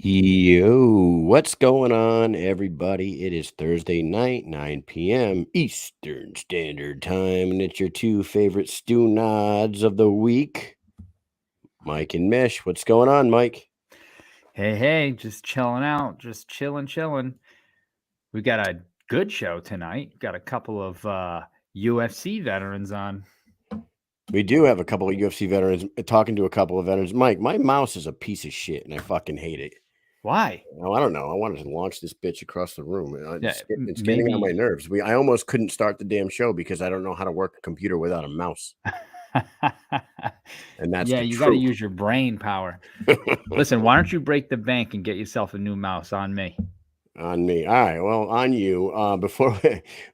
Yo, what's going on, everybody? It is Thursday night, 9 p.m. Eastern Standard Time, and it's your two favorite stew nods of the week, Mike and Mish. What's going on, Mike? Hey, just chilling out, just chilling. We got a good show tonight. Got a couple of UFC veterans on. We do have a couple of UFC veterans talking to a couple of veterans. Mike, my mouse is a piece of shit, and I fucking hate it. Why? Well, I don't know. I wanted to launch this bitch across the room. It's getting maybe on my nerves. I almost couldn't start the damn show because I don't know how to work a computer without a mouse. And that's you got to use your brain power. Listen, why don't you break the bank and get yourself a new mouse on me? On me. All right. Well, on you.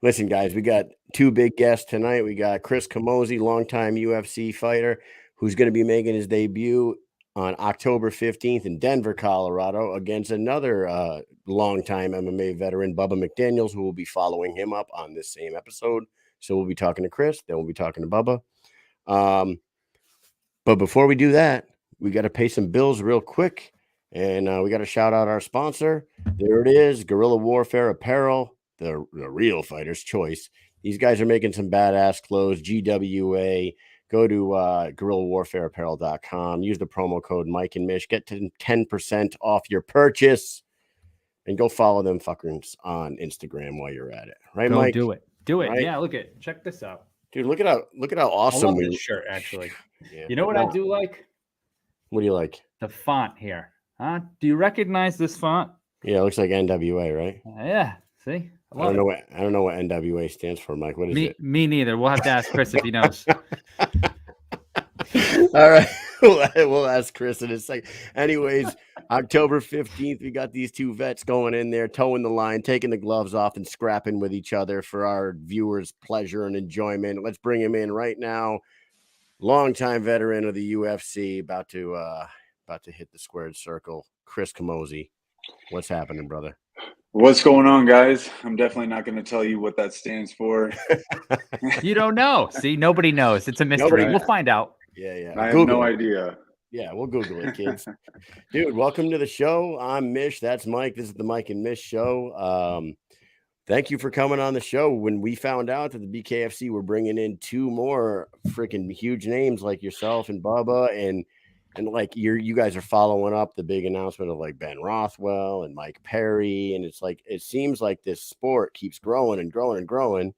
Listen, guys, we got two big guests tonight. We got Chris Camozzi, longtime UFC fighter, who's going to be making his debut on October 15th in Denver, Colorado, against another longtime MMA veteran, Bubba McDaniel, who will be following him up on this same episode. So we'll be talking to Chris, then we'll be talking to Bubba. But before we do that, we got to pay some bills real quick. And we got to shout out our sponsor. There it is, Guerrilla Warfare Apparel, the real fighter's choice. These guys are making some badass clothes, GWA. Go to guerrillawarfareapparel.com. Use the promo code Mike and Mish. Get 10% off your purchase. And go follow them fuckers on Instagram while you're at it. Right, Mike? Do it. Right? Yeah, check this out. Dude, look at how awesome I love this shirt, actually. Yeah. You know what I do like? What do you like? The font here. Huh? Do you recognize this font? Yeah, it looks like NWA, right? Yeah. See? I don't know what NWA stands for, Mike. What is it? Me neither. We'll have to ask Chris if he knows. All right. We'll ask Chris in a second. Anyways, October 15th, we got these two vets going in there, towing the line, taking the gloves off and scrapping with each other for our viewers' pleasure and enjoyment. Let's bring him in right now. Longtime veteran of the UFC, about to hit the squared circle, Chris Camozzi. What's happening, brother? What's going on, guys? I'm definitely not going to tell you what that stands for. You don't know. See, nobody knows. It's a mystery. We'll find out. Yeah. I have no idea. Yeah, we'll Google it, kids. Dude, welcome to the show. I'm Mish. That's Mike. This is the Mike and Mish show. Thank you for coming on the show. When we found out that the BKFC were bringing in two more freaking huge names like yourself and Bubba and like you guys are following up the big announcement of like Ben Rothwell and Mike Perry. And it's like, it seems like this sport keeps growing and growing and growing.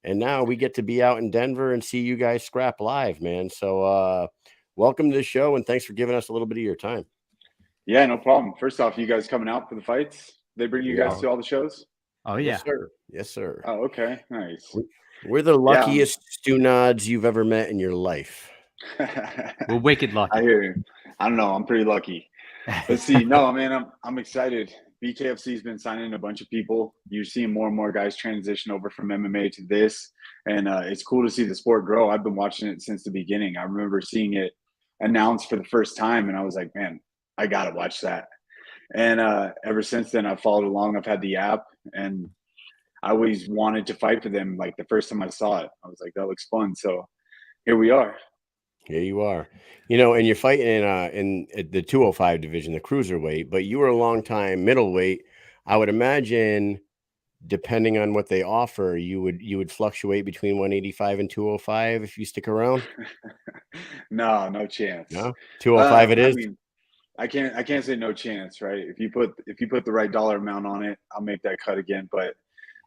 And now we get to be out in Denver and see you guys scrap live, man. So welcome to the show. And thanks for giving us a little bit of your time. Yeah, no problem. First off, you guys coming out for the fights? They bring you guys to all the shows? Oh, yeah. Yes, sir. Oh, okay. Nice. We're the luckiest stew nods you've ever met in your life. We're wicked lucky. I hear you. I don't know. I'm pretty lucky. Let's see. No, man, I'm excited. BKFC's been signing a bunch of people. You're seeing more and more guys transition over from MMA to this. And it's cool to see the sport grow. I've been watching it since the beginning. I remember seeing it announced for the first time, and I was like, man, I got to watch that. And ever since then, I've followed along. I've had the app, and I always wanted to fight for them. Like the first time I saw it, I was like, that looks fun. So here we are. Here you are, and you're fighting in the 205 division, the cruiserweight, but you were a long time middleweight. I would imagine, depending on what they offer, you would fluctuate between 185 and 205 if you stick around. No chance. No, 205 it is. I can't say no chance, right? If you put the right dollar amount on it, I'll make that cut again. But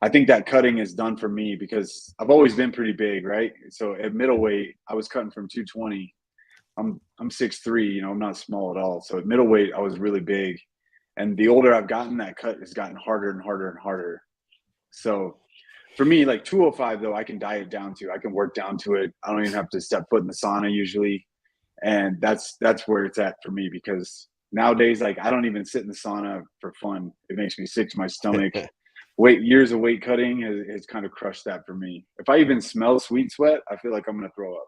I think that cutting is done for me because I've always been pretty big, right? So at middleweight, I was cutting from 220. I'm 6'3", I'm not small at all. So at middleweight, I was really big. And the older I've gotten, that cut has gotten harder and harder and harder. So for me, like 205, though, I can diet down to. I can work down to it. I don't even have to step foot in the sauna usually. And that's where it's at for me because nowadays, like I don't even sit in the sauna for fun. It makes me sick to my stomach. Years of weight cutting has kind of crushed that for me. If I even smell sweet sweat, I feel like I'm going to throw up.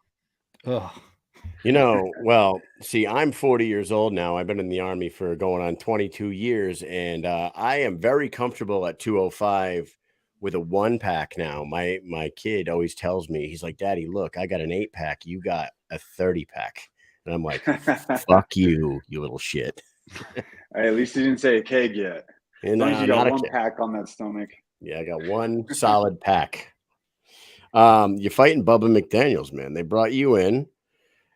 Well, see, I'm 40 years old now. I've been in the Army for going on 22 years, and I am very comfortable at 205 with a 1-pack now. My kid always tells me, he's like, Daddy, look, I got an 8-pack. You got a 30-pack. And I'm like, fuck you, you little shit. At least he didn't say a keg yet. As long as you got one pack on that stomach. Yeah, I got one solid pack. You're fighting Bubba McDaniels, man. They brought you in.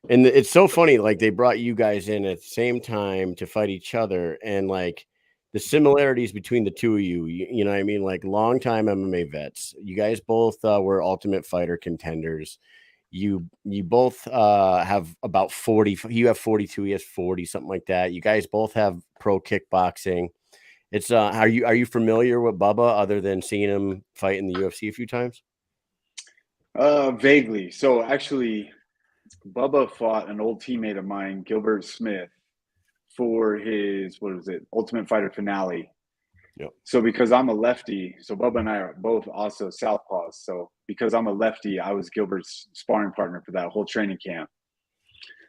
And it's so funny, like they brought you guys in at the same time to fight each other, and like the similarities between the two of you, you know what I mean? Like longtime MMA vets. You guys both were Ultimate Fighter contenders. You both have about 40. You have 42. He has 40, something like that. You guys both have pro kickboxing. It's are you familiar with Bubba other than seeing him fight in the UFC a few times? Vaguely. So actually, Bubba fought an old teammate of mine, Gilbert Smith, for his Ultimate Fighter finale. Yep. So because I'm a lefty, so Bubba and I are both also southpaws. So because I'm a lefty, I was Gilbert's sparring partner for that whole training camp.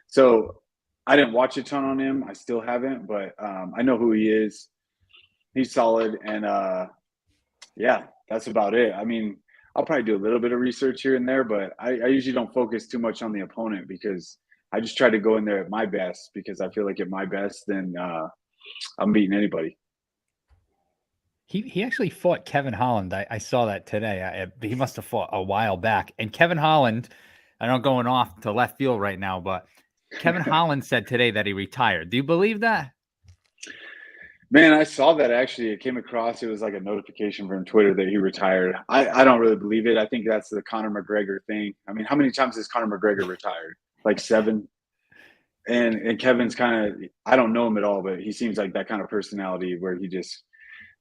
So I didn't watch a ton on him. I still haven't, but I know who he is. He's solid, and yeah, that's about it. I mean, I'll probably do a little bit of research here and there, but I usually don't focus too much on the opponent because I just try to go in there at my best, because I feel like at my best, then I'm beating anybody. He actually fought Kevin Holland. I saw that today. He must have fought a while back. And Kevin Holland, I know I'm going off to left field right now, but Kevin Holland said today that he retired. Do you believe that? Man, I saw that actually. It came across. It was like a notification from Twitter that he retired. I don't really believe it. I think that's the Conor McGregor thing. I mean, how many times has Conor McGregor retired? Like 7. And Kevin's kind of, I don't know him at all, but he seems like that kind of personality where he just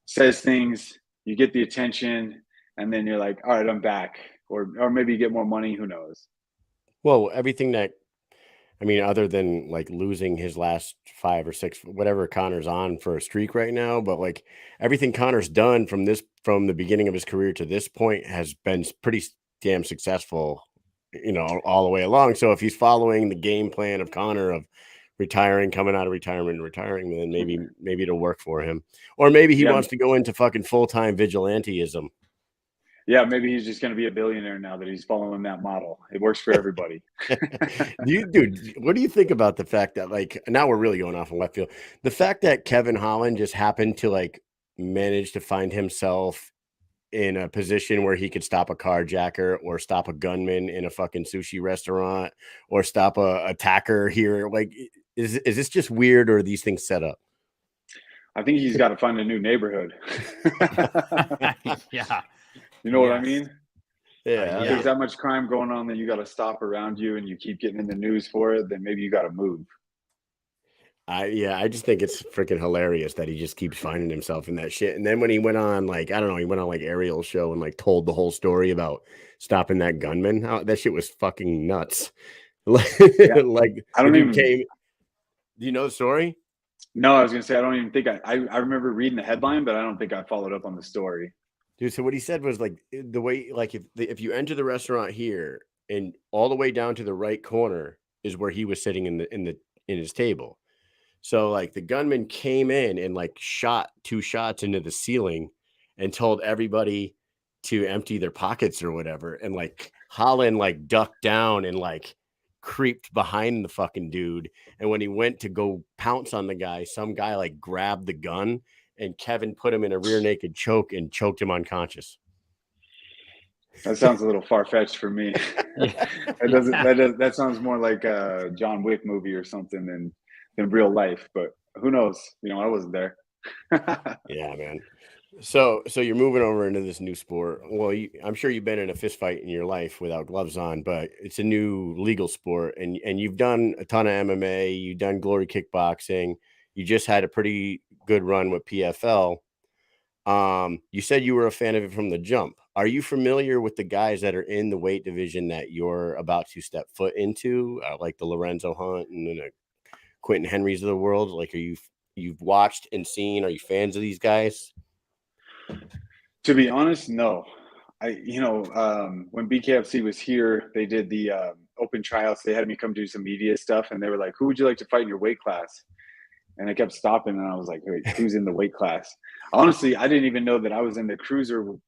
says things, you get the attention, and then you're like, all right, I'm back. Or maybe you get more money. Who knows? Well, everything that, I mean, other than like losing his last 5 or 6, whatever Conor's on for a streak right now, but like everything Conor's done from the beginning of his career to this point has been pretty damn successful, you know, all the way along. So if he's following the game plan of Conor of retiring, coming out of retirement and retiring, then maybe it'll work for him. Or maybe he wants to go into fucking full-time vigilanteism. Yeah, maybe he's just going to be a billionaire now that he's following that model. It works for everybody. Dude, what do you think about the fact that, like, now we're really going off in left field, the fact that Kevin Holland just happened to like manage to find himself in a position where he could stop a carjacker or stop a gunman in a fucking sushi restaurant or stop a attacker here? Like, is this just weird, or are these things set up? I think he's got to find a new neighborhood. Yeah. You know what I mean? Yeah. If there's that much crime going on that you got to stop around you and you keep getting in the news for it, then maybe you got to move. I just think it's freaking hilarious that he just keeps finding himself in that shit. And then when he went on, like, I don't know, he went on like Ariel's show and like told the whole story about stopping that gunman. That shit was fucking nuts. Like, I don't even. Do you know the story? No, I was gonna say I don't even think I remember reading the headline, but I don't think I followed up on the story. Dude, so what he said was like the way, like if you enter the restaurant here and all the way down to the right corner is where he was sitting in his table. So like the gunman came in and like shot 2 shots into the ceiling and told everybody to empty their pockets or whatever. And like Holland like ducked down and like creeped behind the fucking dude. And when he went to go pounce on the guy, some guy like grabbed the gun and Kevin put him in a rear naked choke and choked him unconscious. That sounds a little far-fetched for me. That sounds more like a John Wick movie or something than real life, but who knows? You know, I wasn't there. Yeah, man. So you're moving over into this new sport. Well, I'm sure you've been in a fist fight in your life without gloves on, but it's a new legal sport, and you've done a ton of MMA. You've done Glory Kickboxing. You just had a pretty good run with PFL. You said you were a fan of it from the jump. Are you familiar with the guys that are in the weight division that you're about to step foot into, like the Lorenzo Hunt and the Quentin Henrys of the world? Like, you've watched and seen? Are you fans of these guys? To be honest, no. When BKFC was here, they did the open tryouts. They had me come do some media stuff, and they were like, "Who would you like to fight in your weight class?" And I kept stopping, and I was like, "Wait, who's in the weight class?" Honestly, I didn't even know that I was in the cruiserweight?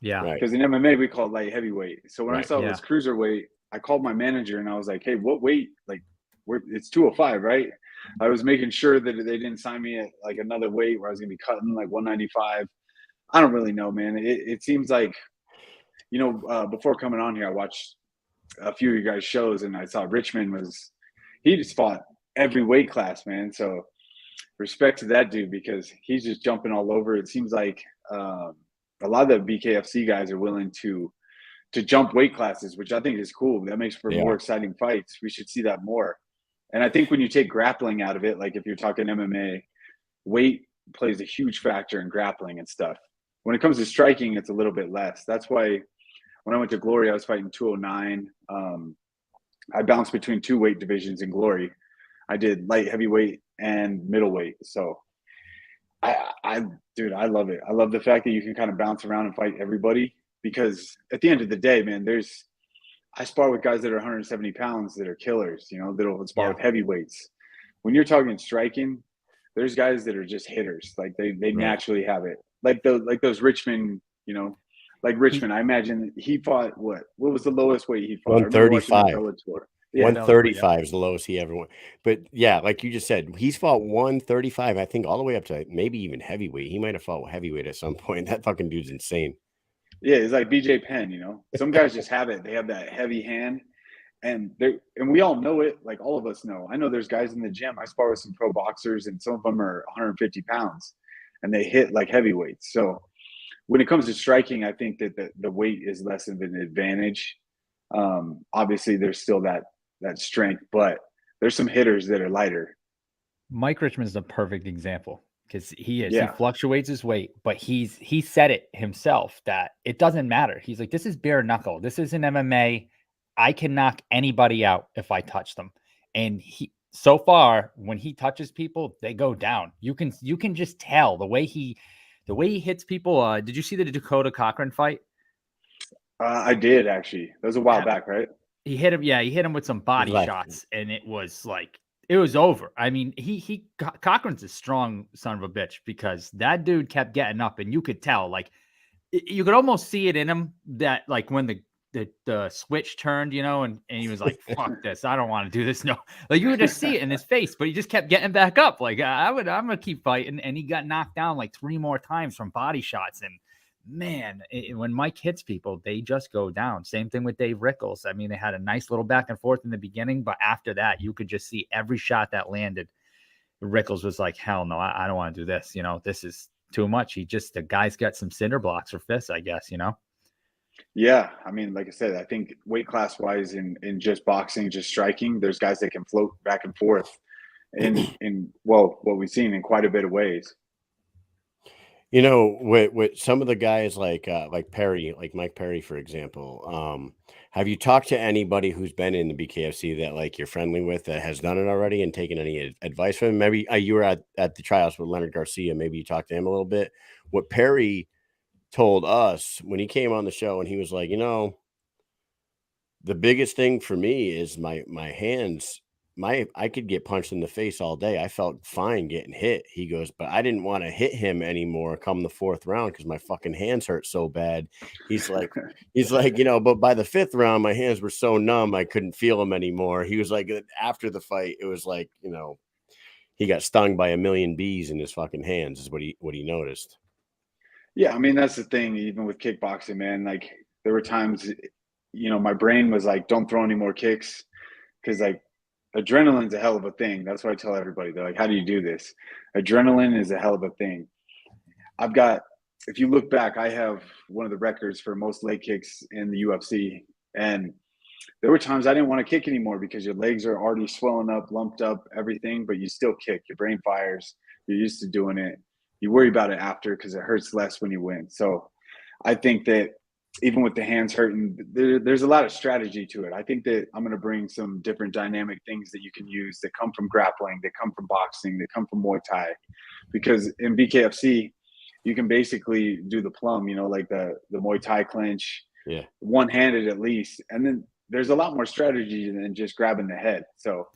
Yeah. Because in MMA we call it light heavyweight. So when I saw it was cruiserweight, I called my manager and I was like, "Hey, what weight? Like, it's 205, right?" I was making sure that they didn't sign me at like another weight where I was going to be cutting like 195. I don't really know, man. It seems like, before coming on here, I watched a few of you guys' shows, and I saw Richmond he just fought every weight class, man. So respect to that dude, because he's just jumping all over. It seems like a lot of the BKFC guys are willing to jump weight classes, which I think is cool. That makes for more exciting fights. We should see that more. And I think when you take grappling out of it, like if you're talking MMA, weight plays a huge factor in grappling and stuff. When it comes to striking, it's a little bit less. That's why when I went to Glory, I was fighting 209. I bounced between 2 weight divisions in Glory. I did light heavyweight and middleweight. So dude, I love it. I love the fact that you can kind of bounce around and fight everybody, because at the end of the day, man, I spar with guys that are 170 pounds that are killers, that'll spar with heavyweights. When you're talking striking, there's guys that are just hitters. Like they naturally have it. Like those Richmond, like Richmond, I imagine he fought what was the lowest weight he fought? 135. 135 Yeah. is the lowest he ever went. But yeah, like you just said, he's fought 135, I think, all the way up to maybe even heavyweight. He might have fought heavyweight at some point. That fucking dude's insane. Yeah, it's like BJ Penn, Some guys just have it. They have that heavy hand, and we all know it. Like all of us know. I know there's guys in the gym. I spar with some pro boxers, and some of them are 150 pounds, and they hit like heavyweights. So when it comes to striking, I think that the weight is less of an advantage. Obviously, there's still that strength, but there's some hitters that are lighter. Mike Richmond's the perfect example, because he fluctuates his weight, but he said it himself that it doesn't matter. He's like, this is bare knuckle. This isn't MMA. I can knock anybody out if I touch them. And so far, when he touches people, they go down. You can just tell the way he hits people. Did you see the Dakota Cochrane fight? I did, actually. That was a while back, right? He hit him. Yeah, he hit him with some body shots, and it was like, it was over. I mean, Cochrane's a strong son of a bitch, because that dude kept getting up, and you could tell, like, you could almost see it in him that, like, when the switch turned, and he was like, fuck this, I don't want to do this. No, like, you would just see it in his face, but he just kept getting back up. Like, I'm gonna keep fighting. And he got knocked down like 3 more times from body shots. And man, when Mike hits people, they just go down. Same thing with Dave Rickles. I mean, they had a nice little back and forth in the beginning, but after that, you could just see every shot that landed. Rickles was like, hell no, I don't want to do this. This is too much. The guy's got some cinder blocks or fists, I guess, Yeah, I mean, like I said, I think weight class wise in just boxing, just striking, there's guys that can float back and forth in what we've seen in quite a bit of ways. With some of the guys like Perry, like Mike Perry, for example, have you talked to anybody who's been in the BKFC that like you're friendly with that has done it already and taken any advice from him? Maybe you were at the tryouts with Leonard Garcia. Maybe you talked to him a little bit. What Perry told us when he came on the show, and he was like, the biggest thing for me is my hands. I could get punched in the face all day. I felt fine getting hit. He goes, but I didn't want to hit him anymore come the 4th round because my fucking hands hurt so bad. He's like, but by the 5th round, my hands were so numb I couldn't feel them anymore. He was like, after the fight, it was like, he got stung by a million bees in his fucking hands, is what he noticed. Yeah, I mean, that's the thing, even with kickboxing, man. Like, there were times, my brain was like, don't throw any more kicks, because like, adrenaline's a hell of a thing. That's what I tell everybody. They're like, how do you do this? Adrenaline is a hell of a thing. If you look back, I have one of the records for most leg kicks in the UFC. And there were times I didn't want to kick anymore because your legs are already swelling up, lumped up, everything, but you still kick. Your brain fires. You're used to doing it. You worry about it after because it hurts less when you win. So I think that even with the hands hurting, there's a lot of strategy to it. I think that I'm going to bring some different dynamic things that you can use that come from grappling, that come from boxing, that come from Muay Thai. Because in BKFC, you can basically do the plum, like the Muay Thai clinch, one-handed at least. And then there's a lot more strategy than just grabbing the head. So,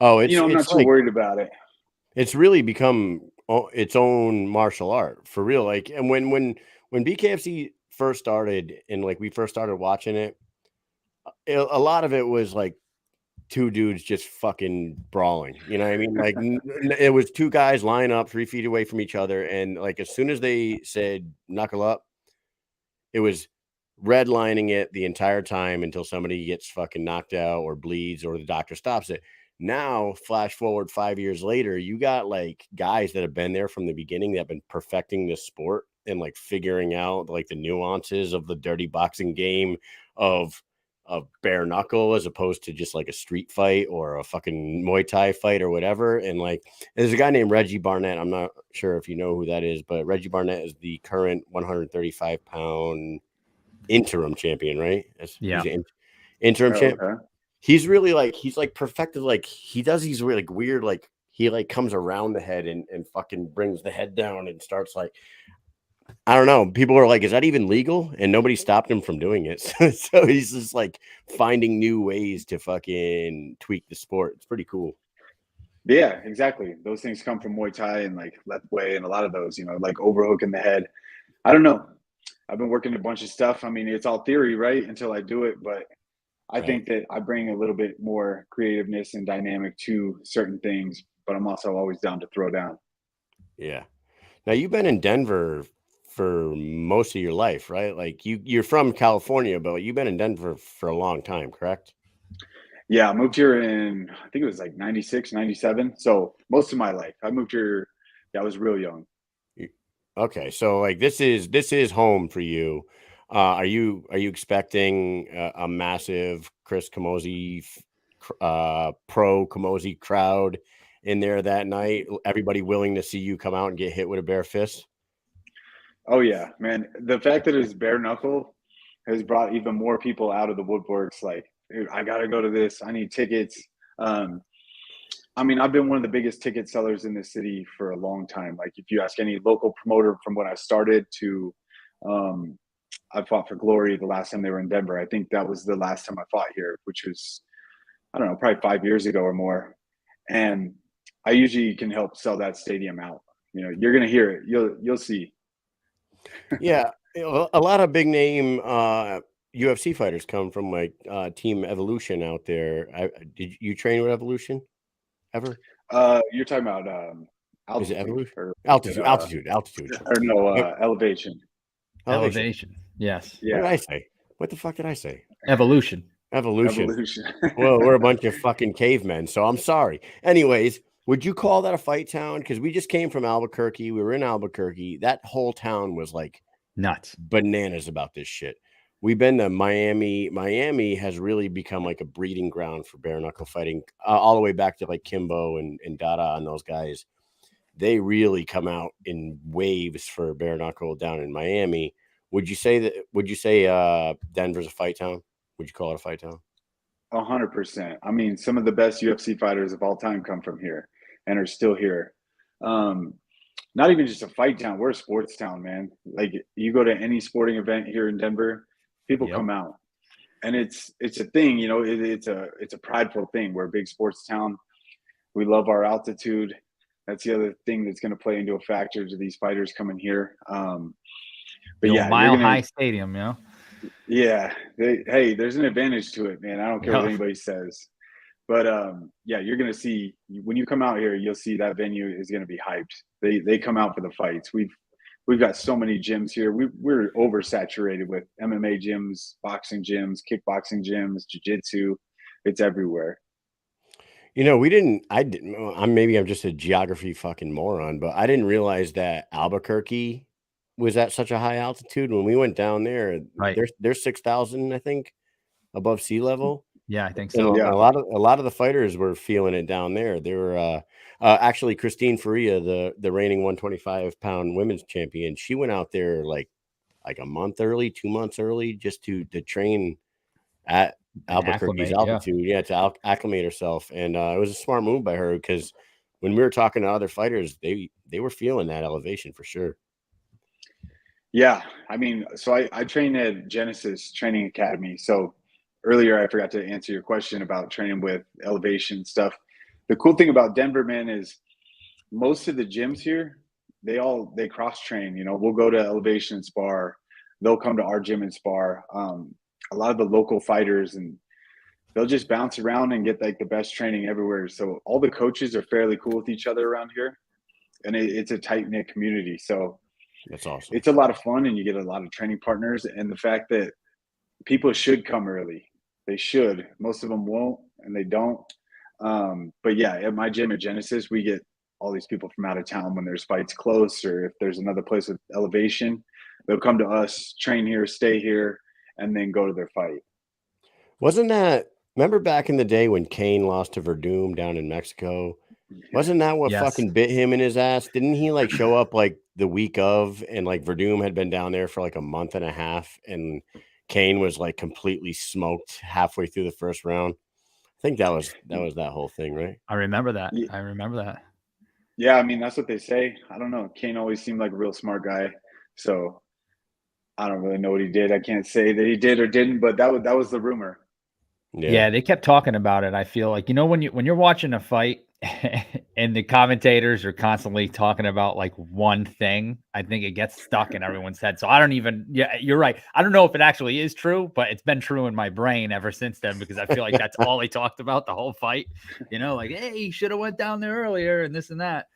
I'm not too worried about it. It's really become its own martial art for real. Like, and when BKFC first started and like we first started watching it, a lot of it was like two dudes just fucking brawling. You know what I mean? Like it was two guys lying up 3 feet away from each other, and like as soon as they said knuckle up, it was redlining it the entire time until somebody gets fucking knocked out or bleeds or the doctor stops it. Now, flash forward 5 years later, you got like guys that have been there from the beginning that have been perfecting this sport and like figuring out like the nuances of the dirty boxing game of bare knuckle as opposed to just like a street fight or a fucking Muay Thai fight or whatever. And like there's a guy named Reggie Barnett. I'm not sure if you know who that is, but Reggie Barnett is the current 135-pound interim champion, right? Yeah. He's interim champ. Okay. He's really like he's like perfected. Like he does these really like weird, like he like comes around the head and fucking brings the head down and starts like, I don't know. People are like, is that even legal? And nobody stopped him from doing it. So he's just like finding new ways to fucking tweak the sport. It's pretty cool. Yeah, exactly. Those things come from Muay Thai and like left way and a lot of those, like overhooking the head. I don't know. I've been working a bunch of stuff. I mean, it's all theory, right? Until I do it. But I think that I bring a little bit more creativeness and dynamic to certain things, but I'm also always down to throw down. Yeah. Now you've been in Denver for most of your life, right? Like you're from California, but you've been in Denver for a long time, correct? Yeah, I moved here in, I think it was like 96, 97. So most of my life. I moved here, I was real young. Okay, so like this is home for you. Are you expecting a massive Chris Camozzi, pro Camozzi crowd in there that night? Everybody willing to see you come out and get hit with a bare fist? Oh yeah, man. The fact that it's bare knuckle has brought even more people out of the woodworks. Like, dude, I gotta go to this. I need tickets. I mean, I've been one of the biggest ticket sellers in this city for a long time. Like, if you ask any local promoter from when I started to, I fought for Glory the last time they were in Denver. I think that was the last time I fought here, which was, I don't know, probably 5 years ago or more. And I usually can help sell that stadium out. You're gonna hear it. You'll see. Yeah, a lot of big name UFC fighters come from like Team Evolution out there. Did you train with Evolution ever? You're talking about Is it altitude Evolution? or Altitude. or no elevation. Elevation. Yes. Yeah. What did I say? What the fuck did I say? Evolution. Evolution. Well, we're a bunch of fucking cavemen, so I'm sorry. Anyways, would you call that a fight town? Because we just came from Albuquerque. We were in Albuquerque. That whole town was like nuts, bananas about this shit. We've been to Miami. Miami has really become like a breeding ground for bare knuckle fighting, all the way back to like Kimbo and Dada and those guys. They really come out in waves for bare knuckle down in Miami. Would you say Denver's a fight town? Would you call it a fight town? 100%. I mean, some of the best UFC fighters of all time come from here and are still here. Not even just a fight town. We're a sports town, man. Like, you go to any sporting event here in Denver, people come out, and it's a thing. It's a prideful thing. We're a big sports town. We love our altitude. That's the other thing that's going to play into a factor to these fighters coming here. But yeah, Mile High Stadium, Yeah, there's an advantage to it, man. I don't care what anybody says. But yeah, you're gonna see when you come out here, you'll see that venue is gonna be hyped. They come out for the fights. We've got so many gyms here. We're oversaturated with MMA gyms, boxing gyms, kickboxing gyms, jiu-jitsu. It's everywhere. I'm just a geography fucking moron, but I didn't realize that Albuquerque was at such a high altitude. When we went down there, right? They're 6,000, I think, above sea level. Yeah, I think so. And Yeah. a lot of the fighters were feeling it down there. They were actually Christine Faria, the reigning 125-pound women's champion. She went out there like a month early, 2 months early, just to train at Albuquerque's altitude. Yeah, to acclimate herself. And it was a smart move by her, because when we were talking to other fighters, they were feeling that elevation for sure. Yeah, I mean, so I train at Genesis Training Academy. So earlier, I forgot to answer your question about training with elevation stuff. The cool thing about Denver, man, is most of the gyms here, they cross train. We'll go to elevation and spar. They'll come to our gym and spar. A lot of the local fighters and they'll just bounce around and get like the best training everywhere. So all the coaches are fairly cool with each other around here, and it's a tight knit community. So That's awesome. it's a lot of fun, and you get a lot of training partners. And the fact that people should come early, they should. Most of them won't, and they don't. But yeah, at my gym at Genesis, we get all these people from out of town when there's fights close, or if there's another place with elevation, they'll come to us, train here, stay here, and then go to their fight. Wasn't that, remember back in the day when Kane lost to Verdum down in Mexico? Wasn't that what Yes. fucking bit him in his ass? Didn't he like show up like the week of, and like Verdum had been down there for like a month and a half, and Kane was like completely smoked halfway through the first round? I think that was that whole thing, right? I remember that. Yeah. I remember that. Yeah, I mean, that's what they say. I don't know. Kane always seemed like a real smart guy. So I don't really know what he did. I can't say that he did or didn't, but that was the rumor. Yeah, they kept talking about it. I feel like, when you're watching a fight and the commentators are constantly talking about like one thing, I think it gets stuck in everyone's head. So I don't even, you're right. I don't know if it actually is true, but it's been true in my brain ever since then, because I feel like that's all they talked about the whole fight. Like, hey, he should have went down there earlier and this and that.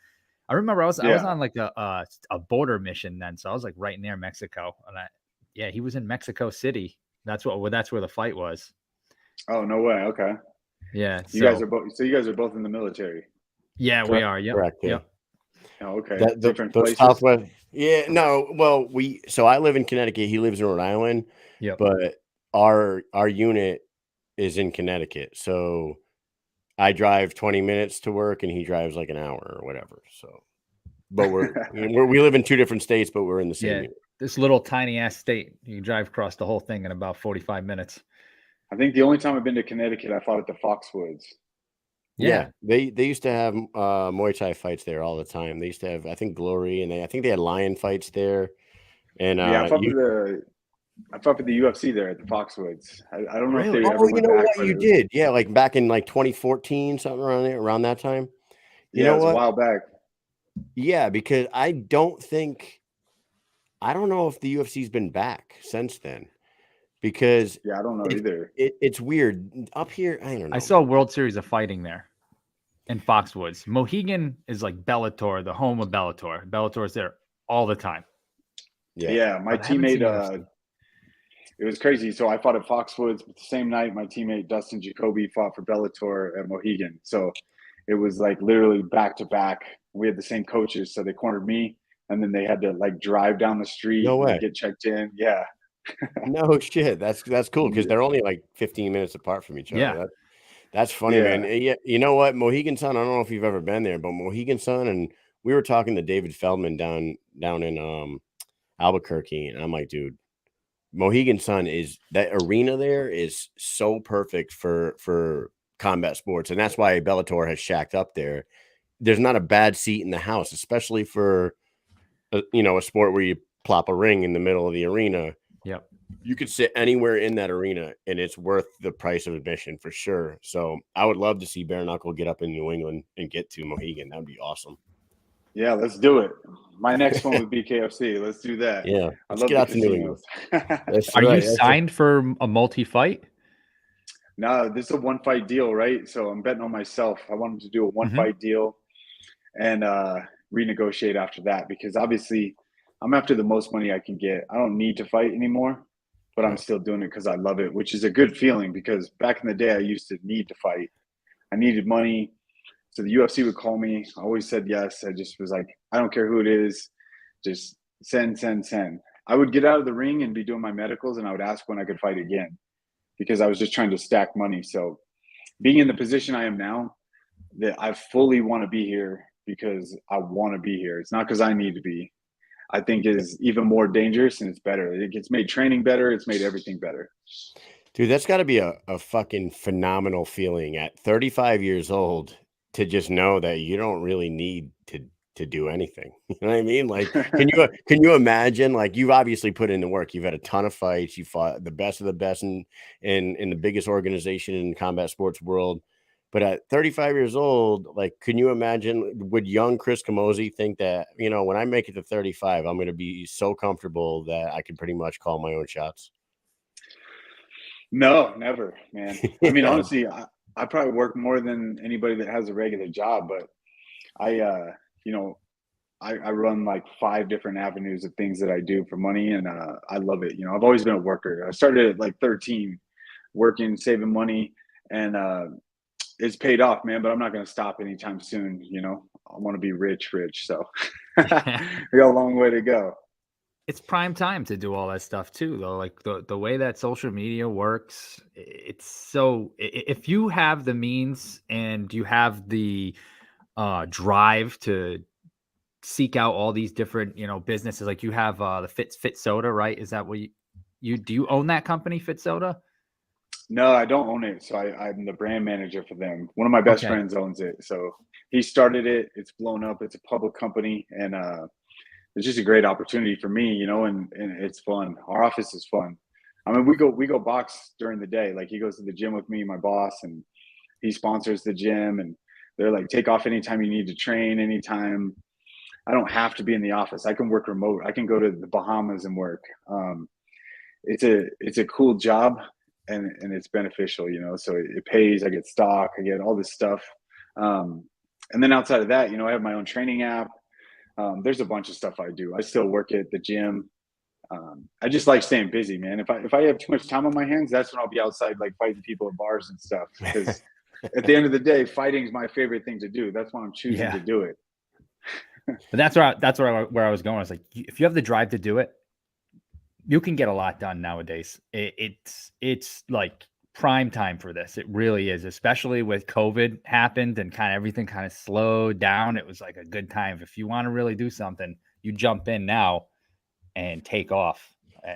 I remember I was on like a border mission then, so I was like right near Mexico, and he was in Mexico City. That's where the fight was. Oh, no way. Okay. Yeah. You guys are both in the military. Yeah, we are. Yep. Correct. Yeah. Yep. Oh, okay. Different places. Southwest. Yeah. No. Well, so I live in Connecticut. He lives in Rhode Island. Yep. But our unit is in Connecticut. So I drive 20 minutes to work, and he drives like an hour or whatever. So, but we live in two different states, but we're in the same unit. This little tiny ass state, you can drive across the whole thing in about 45 minutes. I think the only time I've been to Connecticut, I fought at the Foxwoods. Yeah. They used to have Muay Thai fights there all the time. They used to have, I think, Glory, and I think they had lion fights there. And I fought for the UFC there at the Foxwoods. I don't know if they ever went you know back, what, you did. Yeah, like back in like 2014, something around that time. You know it was what? a while back. Yeah, because I don't know if the UFC's been back since then. Because I don't know either. It's weird up here. I don't know. I saw World Series of Fighting there in Foxwoods. Mohegan is like Bellator, the home of Bellator. Bellator's there all the time. Yeah, my teammate. It was crazy. So I fought at Foxwoods, but the same night my teammate Dustin Jacoby fought for Bellator at Mohegan. So it was like literally back to back. We had the same coaches, so they cornered me, and then they had to like drive down the street and get checked in. Yeah. No shit. That's cool, because they're only like 15 minutes apart from each other. Yeah. That's funny, man. Yeah, you know what? Mohegan Sun, I don't know if you've ever been there, but Mohegan Sun, and we were talking to David Feldman down in Albuquerque, and I'm like, dude, Mohegan Sun that arena there is so perfect for combat sports, and that's why Bellator has shacked up there. There's not a bad seat in the house, especially for a sport where you plop a ring in the middle of the arena. Yep. You could sit anywhere in that arena, and it's worth the price of admission for sure. So I would love to see Bare Knuckle get up in New England and get to Mohegan. That would be awesome. Yeah, let's do it. My next one with BKFC. Let's do that. Yeah, let's get out to New England. Are you signed for a multi-fight? No, this is a one-fight deal, right? So I'm betting on myself. I wanted to do a one-fight deal and renegotiate after that, because obviously I'm after the most money I can get. I don't need to fight anymore, but I'm still doing it because I love it, which is a good feeling, because back in the day I used to need to fight. I needed money. So the UFC would call me. I always said yes. I just was like, I don't care who it is. Just send. I would get out of the ring and be doing my medicals, and I would ask when I could fight again, because I was just trying to stack money. So being in the position I am now, that I fully want to be here because I want to be here. It's not because I need to be. I think is even more dangerous, and it's better. It's made training better. It's made everything better. Dude, that's got to be a fucking phenomenal feeling at 35 years old to just know that you don't really need to do anything. You know what I mean? Like, can you imagine? Like, you've obviously put in the work. You've had a ton of fights. You fought the best of the best in the biggest organization in the combat sports world. But at 35 years old, like, can you imagine, would young Chris Camozzi think that, when I make it to 35, I'm going to be so comfortable that I can pretty much call my own shots? No, never, man. I mean, Yeah. honestly, I probably work more than anybody that has a regular job, but you know, I run like 5 different avenues of things that I do for money, and I love it. You know, I've always been a worker. I started at like 13, working, saving money, and it's paid off, man. But I'm not going to stop anytime soon. You know, I want to be rich. So we got a long way to go. It's prime time to do all that stuff too, though. Like the way that social media works, it's so if you have the means and you have the drive to seek out all these different, businesses, like you have the Fit Soda, right? Is that what you do? You own that company, Fit Soda? No, I don't own it. So I'm the brand manager for them. One of my best Okay. friends owns it. So he started it. It's blown up. It's a public company, and it's just a great opportunity for me, you know, and it's fun. Our office is fun. I mean, we go box during the day. Like he goes to the gym with me, my boss, and he sponsors the gym. And they're like, take off anytime you need to train, anytime. I don't have to be in the office. I can work remote. I can go to the Bahamas and work. It's a cool job, and it's beneficial, you know. So it pays. I get stock. I get all this stuff. And then outside of that, you know, I have my own training app. There's a bunch of stuff I do. I still work at the gym. I just like staying busy, man. If I have too much time on my hands, that's when I'll be outside like fighting people at bars and stuff. Because at the end of the day, fighting is my favorite thing to do. That's why I'm choosing to do it. But that's where I was going. I was like, if you have the drive to do it, you can get a lot done nowadays. It's like prime time for this. It really is, especially with COVID happened and kind of everything kind of slowed down. It was like a good time. If you want to really do something, you jump in now and take off.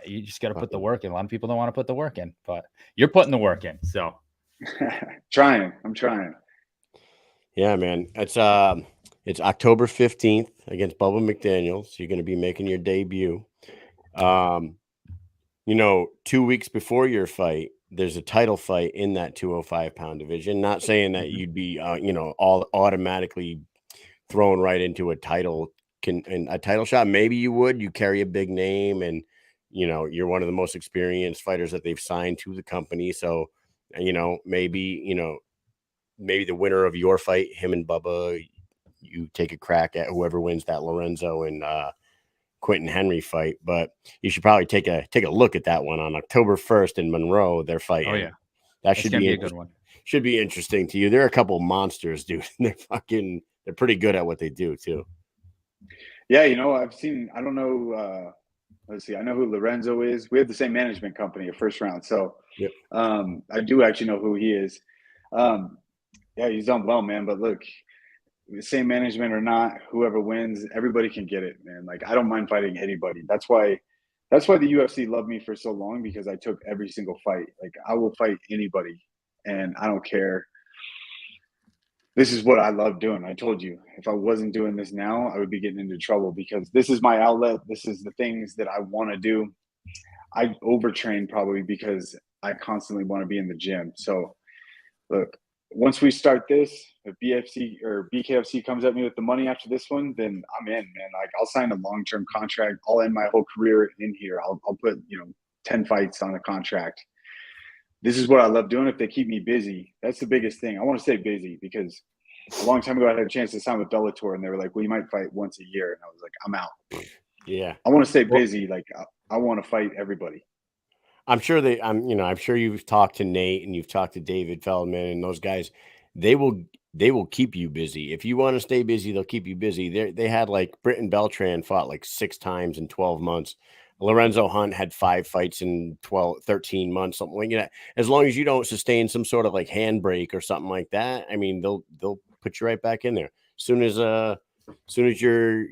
You just got to put the work in. A lot of people don't want to put the work in, but you're putting the work in. So I'm trying. Yeah, man. It's October 15th against Bubba McDaniel. So you're going to be making your debut. 2 weeks before your fight, there's a title fight in that 205-pound division. Not saying that you'd be, all automatically thrown right into a title shot. Maybe you would. You carry a big name, and you're one of the most experienced fighters that they've signed to the company. So, maybe the winner of your fight, him and Bubba, you take a crack at whoever wins that Lorenzo and Quentin Henry fight. But you should probably take a look at that one on October 1st in Monroe. They're fighting. Oh yeah, that should be a good one. Should be interesting to you. They're a couple monsters, dude. They're pretty good at what they do too. Yeah, I don't know. Let's see. I know who Lorenzo is. We have the same management company at First Round. So yep. I do actually know who he is. Yeah, he's done well, man. But look, the same management or not, whoever wins, everybody can get it, man. Like, I don't mind fighting anybody. That's why the UFC loved me for so long, because I took every single fight. Like, I will fight anybody, and I don't care. This is what I love doing. I told you, if I wasn't doing this now, I would be getting into trouble, because this is my outlet. This is the things that I want to do. I overtrain probably because I constantly want to be in the gym. So look, once we start this, if BFC or BKFC comes at me with the money after this one, then I'm in, man. Like, I'll sign a long-term contract. I'll end my whole career in here. I'll put 10 fights on a contract. This is what I love doing. If they keep me busy, that's the biggest thing. I want to stay busy, because a long time ago I had a chance to sign with Bellator, and they were like, well, you might fight once a year. And I was like, I'm out. Yeah. I want to stay busy. Like, I want to fight everybody. I'm sure I'm sure you've talked to Nate and you've talked to David Feldman and those guys. They will keep you busy. If you want to stay busy, they'll keep you busy. They had like Britton Beltran fought like 6 times in 12 months. Lorenzo Hunt had 5 fights in 13 months, something like that. As long as you don't sustain some sort of like handbrake or something like that, I mean, they'll put you right back in there. As soon as you're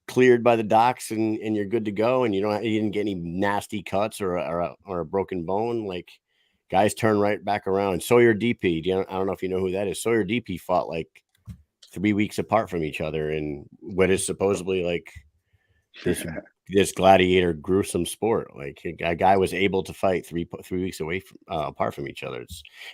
cleared by the docs and you're good to go, and you didn't get any nasty cuts or a broken bone, like, guys turn right back around. Sawyer DP, I don't know if you know who that is. Sawyer DP fought like 3 weeks apart from each other in what is supposedly like this gladiator gruesome sport. Like, a guy was able to fight 3 weeks away apart from each other.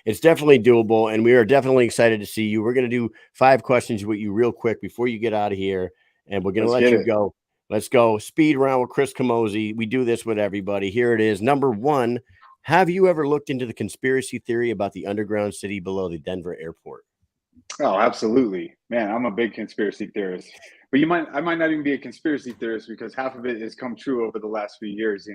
It's definitely doable, and we are definitely excited to see you. We're going to do 5 questions with you real quick before you get out of here, and we're going to let you go. Let's go speed round with Chris Camozzi. We do this with everybody. Here it is. Number 1, Have you ever looked into the conspiracy theory about the underground city below the Denver airport? Oh, absolutely, man. I'm a big conspiracy theorist, but I might not even be a conspiracy theorist because half of it has come true over the last few years,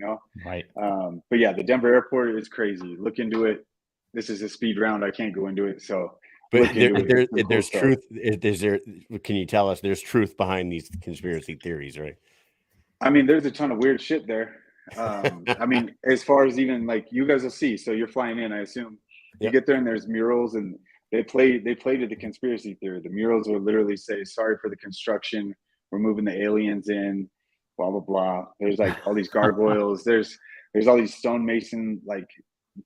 Right. But yeah, the Denver airport is crazy. Look into it. This is a speed round. I can't go into it, so. But there's truth. Is there? Can you tell us? There's truth behind these conspiracy theories, right? I mean, there's a ton of weird shit there. I mean, as far as even like you guys will see. So you're flying in, I assume. You get there and there's murals, and they play to the conspiracy theory. The murals will literally say, "Sorry for the construction. We're moving the aliens in." Blah blah blah. There's like all these gargoyles. There's all these stonemason like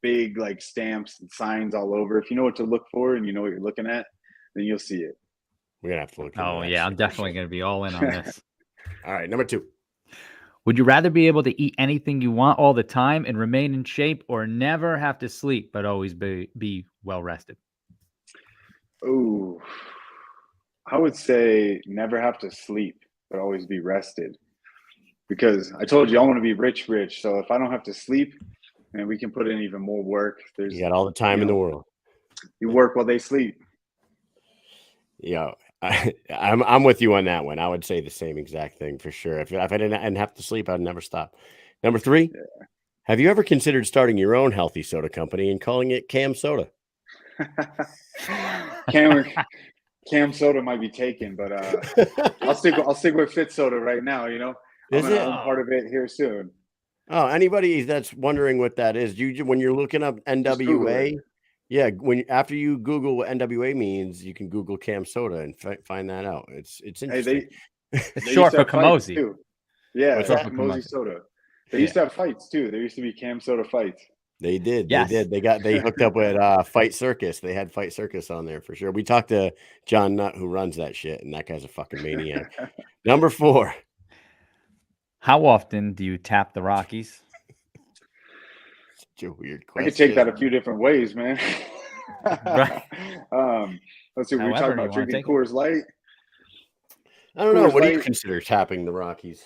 big like stamps and signs all over. If you know what to look for and you know what you're looking at, then you'll see it. We're gonna have to look. Oh yeah, I'm definitely gonna be all in on this. All right, number 2. Would you rather be able to eat anything you want all the time and remain in shape, or never have to sleep but always be well rested? Ooh, I would say never have to sleep but always be rested, because I told you I want to be rich. So if I don't have to sleep, and we can put in even more work. You got all the time in the world. You work while they sleep. Yeah, I'm with you on that one. I would say the same exact thing for sure. If I didn't have to sleep, I'd never stop. Number 3, have you ever considered starting your own healthy soda company and calling it Cam Soda? Cam Soda might be taken, but I'll stick with Fit Soda right now. I'm part of it here soon. Oh, anybody that's wondering what that is, when you're looking up NWA, after you Google what NWA means, you can Google Cam Soda and find that out. It's interesting. It's short for Camozzi. Yeah, it's Camozzi Soda. They used to have fights too. There used to be Cam Soda fights. They did. Yes. They did. They hooked up with Fight Circus. They had Fight Circus on there for sure. We talked to John Nutt, who runs that shit, and that guy's a fucking maniac. Number 4. How often do you tap the Rockies? Such a weird question. I could take that a few different ways, man. Right. Let's see. We're talking about drinking Coors Light. I don't know. What do you consider tapping the Rockies?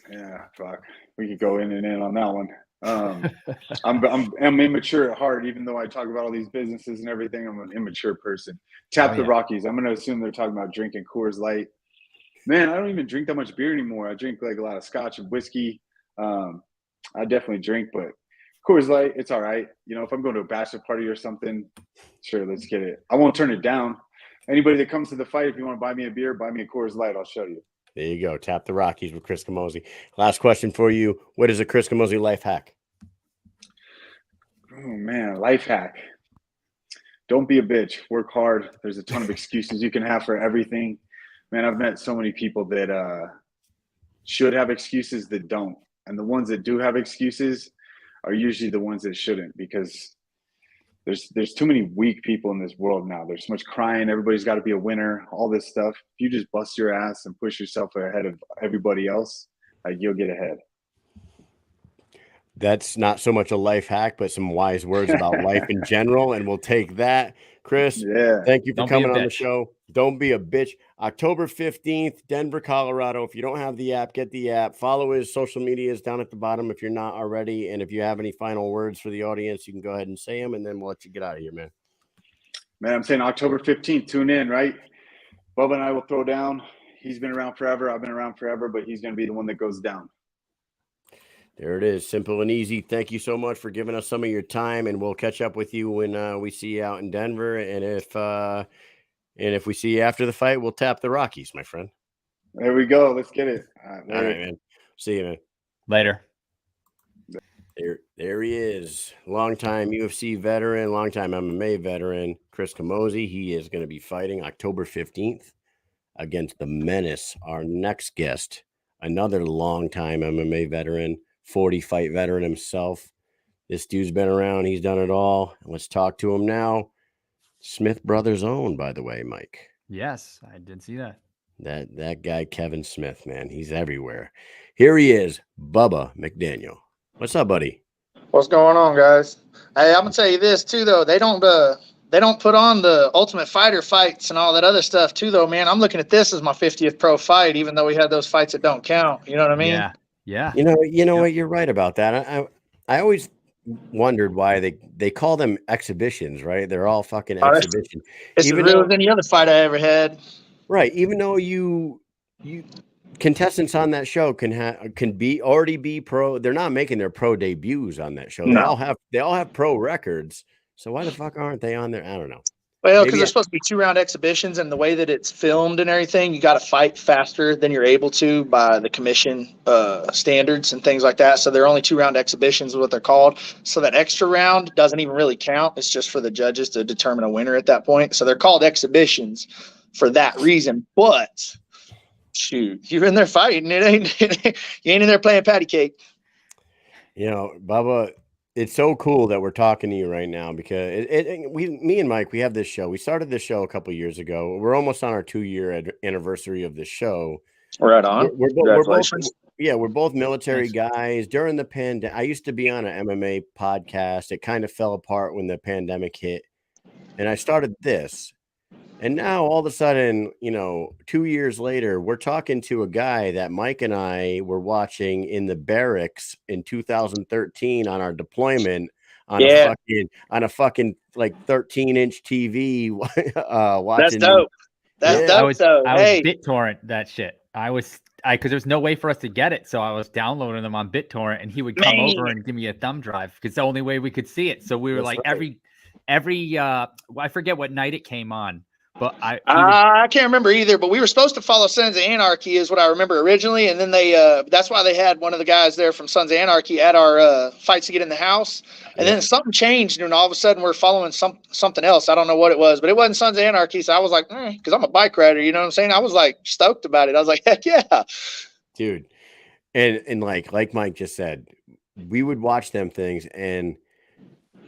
Yeah, fuck. We could go in and in on that one. I'm immature at heart, even though I talk about all these businesses and everything. I'm an immature person. Tap the Rockies. I'm going to assume they're talking about drinking Coors Light. Man, I don't even drink that much beer anymore. I drink like a lot of scotch and whiskey. I definitely drink, but Coors Light, it's all right. If I'm going to a bachelor party or something, sure, let's get it. I won't turn it down. Anybody that comes to the fight, if you want to buy me a beer, buy me a Coors Light. I'll show you. There you go. Tap the Rockies with Chris Camozzi. Last question for you. What is a Chris Camozzi life hack? Oh, man, life hack. Don't be a bitch. Work hard. There's a ton of excuses you can have for everything. Man, I've met so many people that should have excuses that don't. And the ones that do have excuses are usually the ones that shouldn't, because there's too many weak people in this world now. There's so much crying. Everybody's got to be a winner, all this stuff. If you just bust your ass and push yourself ahead of everybody else, you'll get ahead. That's not so much a life hack, but some wise words about life in general. And we'll take that. Chris, thank you for coming on the show. Don't be a bitch. October 15th, Denver, Colorado. If you don't have the app, get the app. Follow his social medias down at the bottom if you're not already. And if you have any final words for the audience, you can go ahead and say them, and then we'll let you get out of here, man. Man, I'm saying October 15th, tune in, right? Bubba and I will throw down. He's been around forever. I've been around forever, but he's going to be the one that goes down. There it is. Simple and easy. Thank you so much for giving us some of your time, and we'll catch up with you when we see you out in Denver. And if we see you after the fight, we'll tap the Rockies, my friend. There we go. Let's get it. All right, man. See you, man. Later. There he is. Longtime UFC veteran, longtime MMA veteran, Chris Camozzi. He is going to be fighting October 15th against the Menace. Our next guest, another longtime MMA veteran, 40-fight veteran himself. This dude's been around. He's done it all. Let's talk to him now. Smith Brothers own, by the way, Mike. Yes, I did see that. That guy, Kevin Smith, man, he's everywhere. Here he is, Bubba McDaniel. What's up, buddy? What's going on, guys? Hey, I'm gonna tell you this too, though. They don't put on the Ultimate Fighter fights and all that other stuff too, though, man. I'm looking at this as my 50th pro fight, even though we had those fights that don't count. You know what I mean? Yeah. You know what? You're right about that. I always wondered why they call them exhibitions, right? They're all fucking exhibitions. It's as real as any other fight I ever had. Right. Even though you contestants on that show can already be pro. They're not making their pro debuts on that show. No. They all have pro records. So why the fuck aren't they on there? I don't know. Well, because they're supposed to be 2-round exhibitions, and the way that it's filmed and everything, you got to fight faster than you're able to by the commission standards and things like that. So they're only 2-round exhibitions is what they're called. So that extra round doesn't even really count. It's just for the judges to determine a winner at that point. So they're called exhibitions for that reason. But shoot, you're in there fighting. You ain't in there playing patty cake. You know, Bubba, it's so cool that we're talking to you right now because me and Mike, we have this show. We started this show a couple years ago. We're almost on our 2-year anniversary of the show. Right on. We're both military guys. During the pandemic, I used to be on an MMA podcast. It kind of fell apart when the pandemic hit, and I started this. And now all of a sudden, 2 years later, we're talking to a guy that Mike and I were watching in the barracks in 2013 on our deployment on a fucking like 13-inch TV. Watching. That's dope. That's dope. I was BitTorrent that shit. Because there's no way for us to get it, so I was downloading them on BitTorrent, and he would come over and give me a thumb drive because the only way we could see it. So we were every I forget what night it came on. But I can't remember either, but we were supposed to follow Sons of Anarchy is what I remember originally. And then that's why they had one of the guys there from Sons of Anarchy at our fights to get in the house. And then something changed and all of a sudden we're following something else. I don't know what it was, but it wasn't Sons of Anarchy. So I was like, because I'm a bike rider, you know what I'm saying? I was like stoked about it. I was like, heck yeah. Dude. And like Mike just said, we would watch them things, and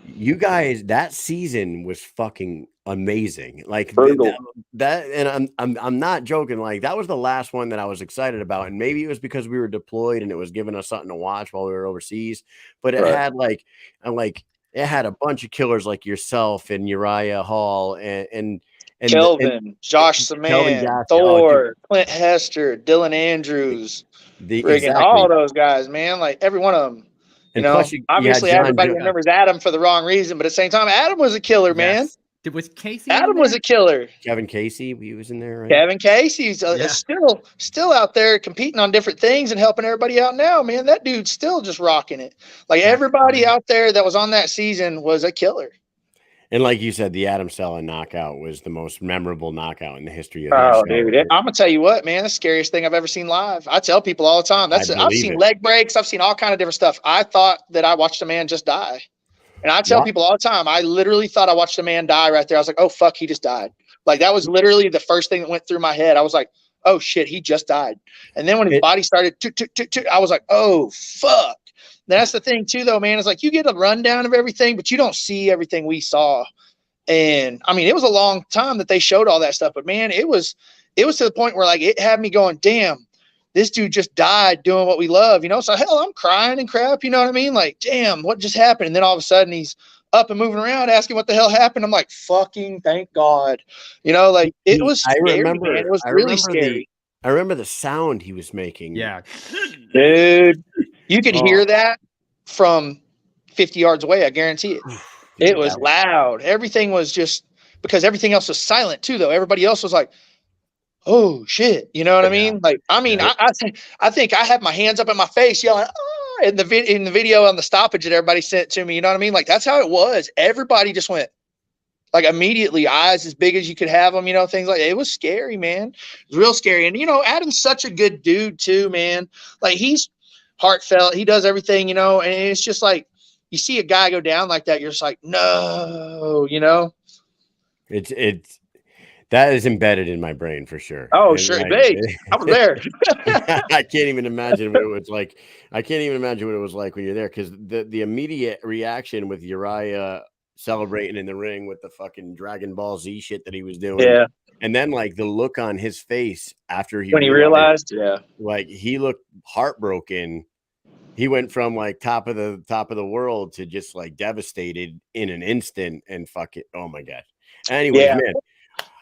you guys, that season was fucking amazing. Like that, and I'm not joking. Like that was the last one that I was excited about, and maybe it was because we were deployed and it was giving us something to watch while we were overseas. But it had it had a bunch of killers like yourself and Uriah Hall and Kelvin, Josh Saman, Thor, Clint Hester, Dylan Andrews, all those guys, man. Like every one of them. Obviously everybody remembers Adam for the wrong reason, but at the same time, Adam was a killer, man. Was Casey? Adam was a killer. Kevin Casey, he was in there, right? Kevin Casey's still out there competing on different things and helping everybody out now, man. That dude's still just rocking it. Like everybody out there that was on that season was a killer. And like you said, the Adam Sella knockout was the most memorable knockout in the history of the show. Dude, I'm gonna tell you what, man, the scariest thing I've ever seen live. I tell people all the time. I've seen leg breaks. I've seen all kind of different stuff. I thought that I watched a man just die. And I tell people all the time, I literally thought I watched a man die right there. I was like, oh, fuck, he just died. Like, that was literally the first thing that went through my head. I was like, oh, shit, he just died. And then when his body started, I was like, oh, fuck. That's the thing, too, though, man. It's like you get a rundown of everything, but you don't see everything we saw. And, I mean, it was a long time that they showed all that stuff. But, man, it was to the point where, like, it had me going, damn, this dude just died doing what we love, So, hell, I'm crying and crap, you know what I mean? Like, damn, what just happened? And then all of a sudden he's up and moving around asking what the hell happened. I'm like, fucking thank God. Like, it was scary, man. It was really scary. I remember the sound he was making. Yeah. Dude, you could hear that from 50 yards away, I guarantee it. It was loud. Everything was just – because everything else was silent too, though. Everybody else was like, oh shit, you know what I mean? Like, I mean, I think I had my hands up in my face yelling, in the video on the stoppage that everybody sent to me. You know what I mean? Like, that's how it was. Everybody just went like immediately, eyes as big as you could have them, things like that. It was scary, man. It was real scary. And, Adam's such a good dude too, man. Like, he's heartfelt. He does everything, and it's just like, you see a guy go down like that. You're just like, no, It's that is embedded in my brain for sure. Oh, sure. I was there. I can't even imagine what it was like. I can't even imagine what it was like when you're there, because the immediate reaction with Uriah celebrating in the ring with the fucking Dragon Ball Z shit that he was doing. Yeah. And then like the look on his face after he realized, like he looked heartbroken. He went from like top of the world to just like devastated in an instant, and fuck it. Oh my God. Anyway, man.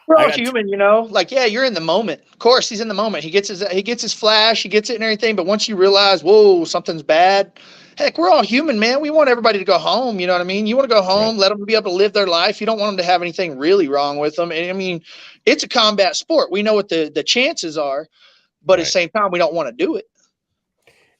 We're all human, like, you're in the moment. Of course, he's in the moment. He gets his flash, he gets it and everything. But once you realize, whoa, something's bad, heck, we're all human, man. We want everybody to go home. You know what I mean? You want to go home, let them be able to live their life. You don't want them to have anything really wrong with them. And I mean, it's a combat sport. We know what the chances are, but at the same time, we don't want to do it.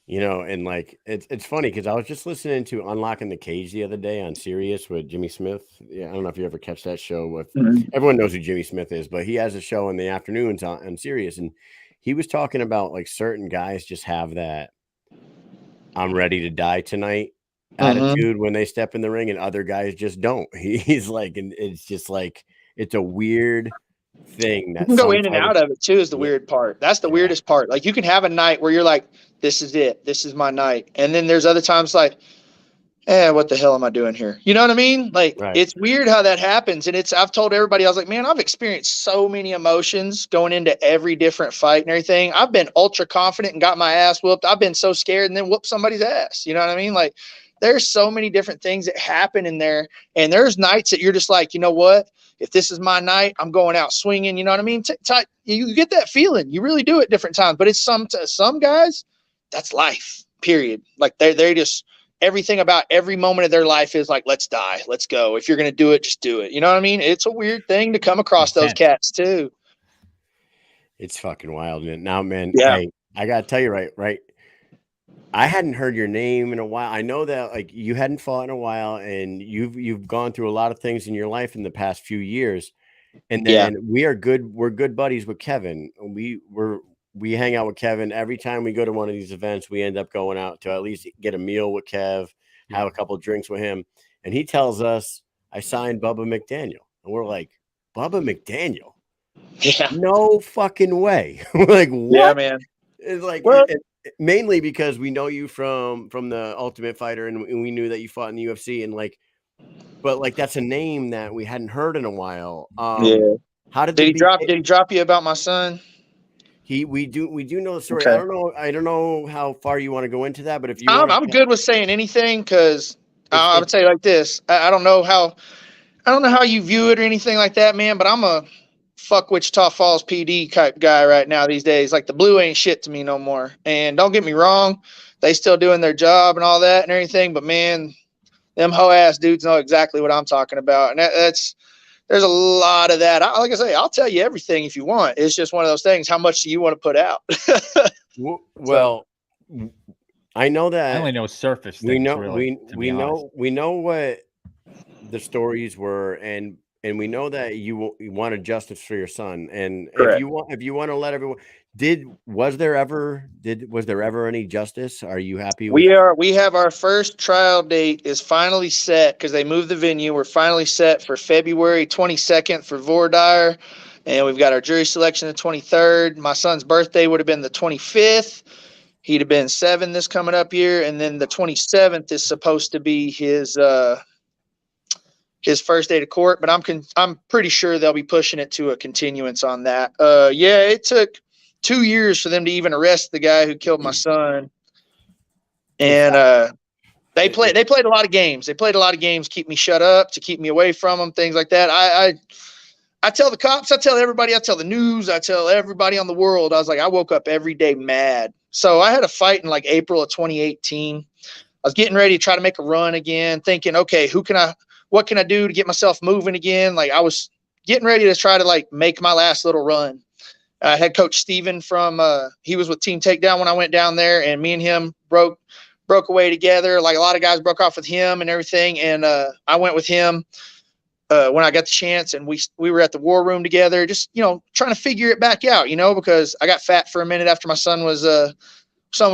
You know, and like it's funny because I was just listening to Unlocking the Cage the other day on Sirius with Jimmy Smith. Yeah, I don't know if you ever catch that show. With everyone knows who Jimmy Smith is, but he has a show in the afternoons on Sirius, and he was talking about like certain guys just have that "I'm ready to die tonight" attitude when they step in the ring, and other guys just don't. He's like, and it's just like it's a weird thing that you can go in and out of it too. Is the weird part. That's the weirdest part. Like you can have a night where you're like, this is it. This is my night. And then there's other times like, what the hell am I doing here? You know what I mean? Like it's weird how that happens. And I've told everybody, I was like, man, I've experienced so many emotions going into every different fight and everything. I've been ultra confident and got my ass whooped. I've been so scared and then whooped somebody's ass. You know what I mean? Like there's so many different things that happen in there. And there's nights that you're just like, you know what? If this is my night, I'm going out swinging. You know what I mean? You get that feeling. You really do at different times. But it's some guys, that's life, period. Like they just, everything about every moment of their life is like, let's die, let's go. If you're going to do it, just do it. You know what I mean? It's a weird thing to come across those cats too. It's fucking wild. Now, man, yeah. I got to tell you, right. I hadn't heard your name in a while. I know that like you hadn't fought in a while and you've gone through a lot of things in your life in the past few years. And then we're good buddies with Kevin. We hang out with Kevin every time we go to one of these events. We end up going out to at least get a meal with Kev, have a couple of drinks with him. And he tells us, I signed Bubba McDaniel. And we're like, Bubba McDaniel? Yeah. No fucking way. We're like, what? Yeah, man. It's like, mainly because we know you from the Ultimate Fighter and we knew that you fought in the UFC and like, but like, that's a name that we hadn't heard in a while. How did he drop you about my son? We do know the story. Okay. I don't know how far you want to go into that, but if you I'm good with saying anything because I would say like this. I don't know how you view it or anything like that, man, but I'm a fuck Wichita Falls PD type guy right now these days. Like the blue ain't shit to me no more. And don't get me wrong, they still doing their job and all that and everything, but man, them hoe ass dudes know exactly what I'm talking about. And there's a lot of that. Like I say, I'll tell you everything if you want. It's just one of those things. How much do you want to put out? Well, I know that I only know surface things. We know what the stories were, and we know that you wanted justice for your son. And correct. if you want to let everyone, was there ever any justice? Are you happy? We have our first trial date is finally set because they moved the venue. We're finally set for February 22nd for Vordaer, and we've got our jury selection the 23rd. My son's birthday would have been the 25th. He'd have been 7 this coming up year, and then the 27th is supposed to be his first day to court. But I'm pretty sure they'll be pushing it to a continuance on that. It took 2 years for them to even arrest the guy who killed my son. And they played a lot of games. They played a lot of games, keep me shut up, to keep me away from them, things like that. I tell the cops, I tell everybody, I tell the news, I tell everybody on the world. I was like, I woke up every day mad. So I had a fight in like April of 2018. I was getting ready to try to make a run again, thinking, okay, what can I do to get myself moving again? Like I was getting ready to try to like make my last little run. I had Coach Steven he was with Team Takedown when I went down there, and me and him broke away together. Like a lot of guys broke off with him and everything. And I went with him when I got the chance, and we were at the war room together, just, trying to figure it back out, because I got fat for a minute after my son was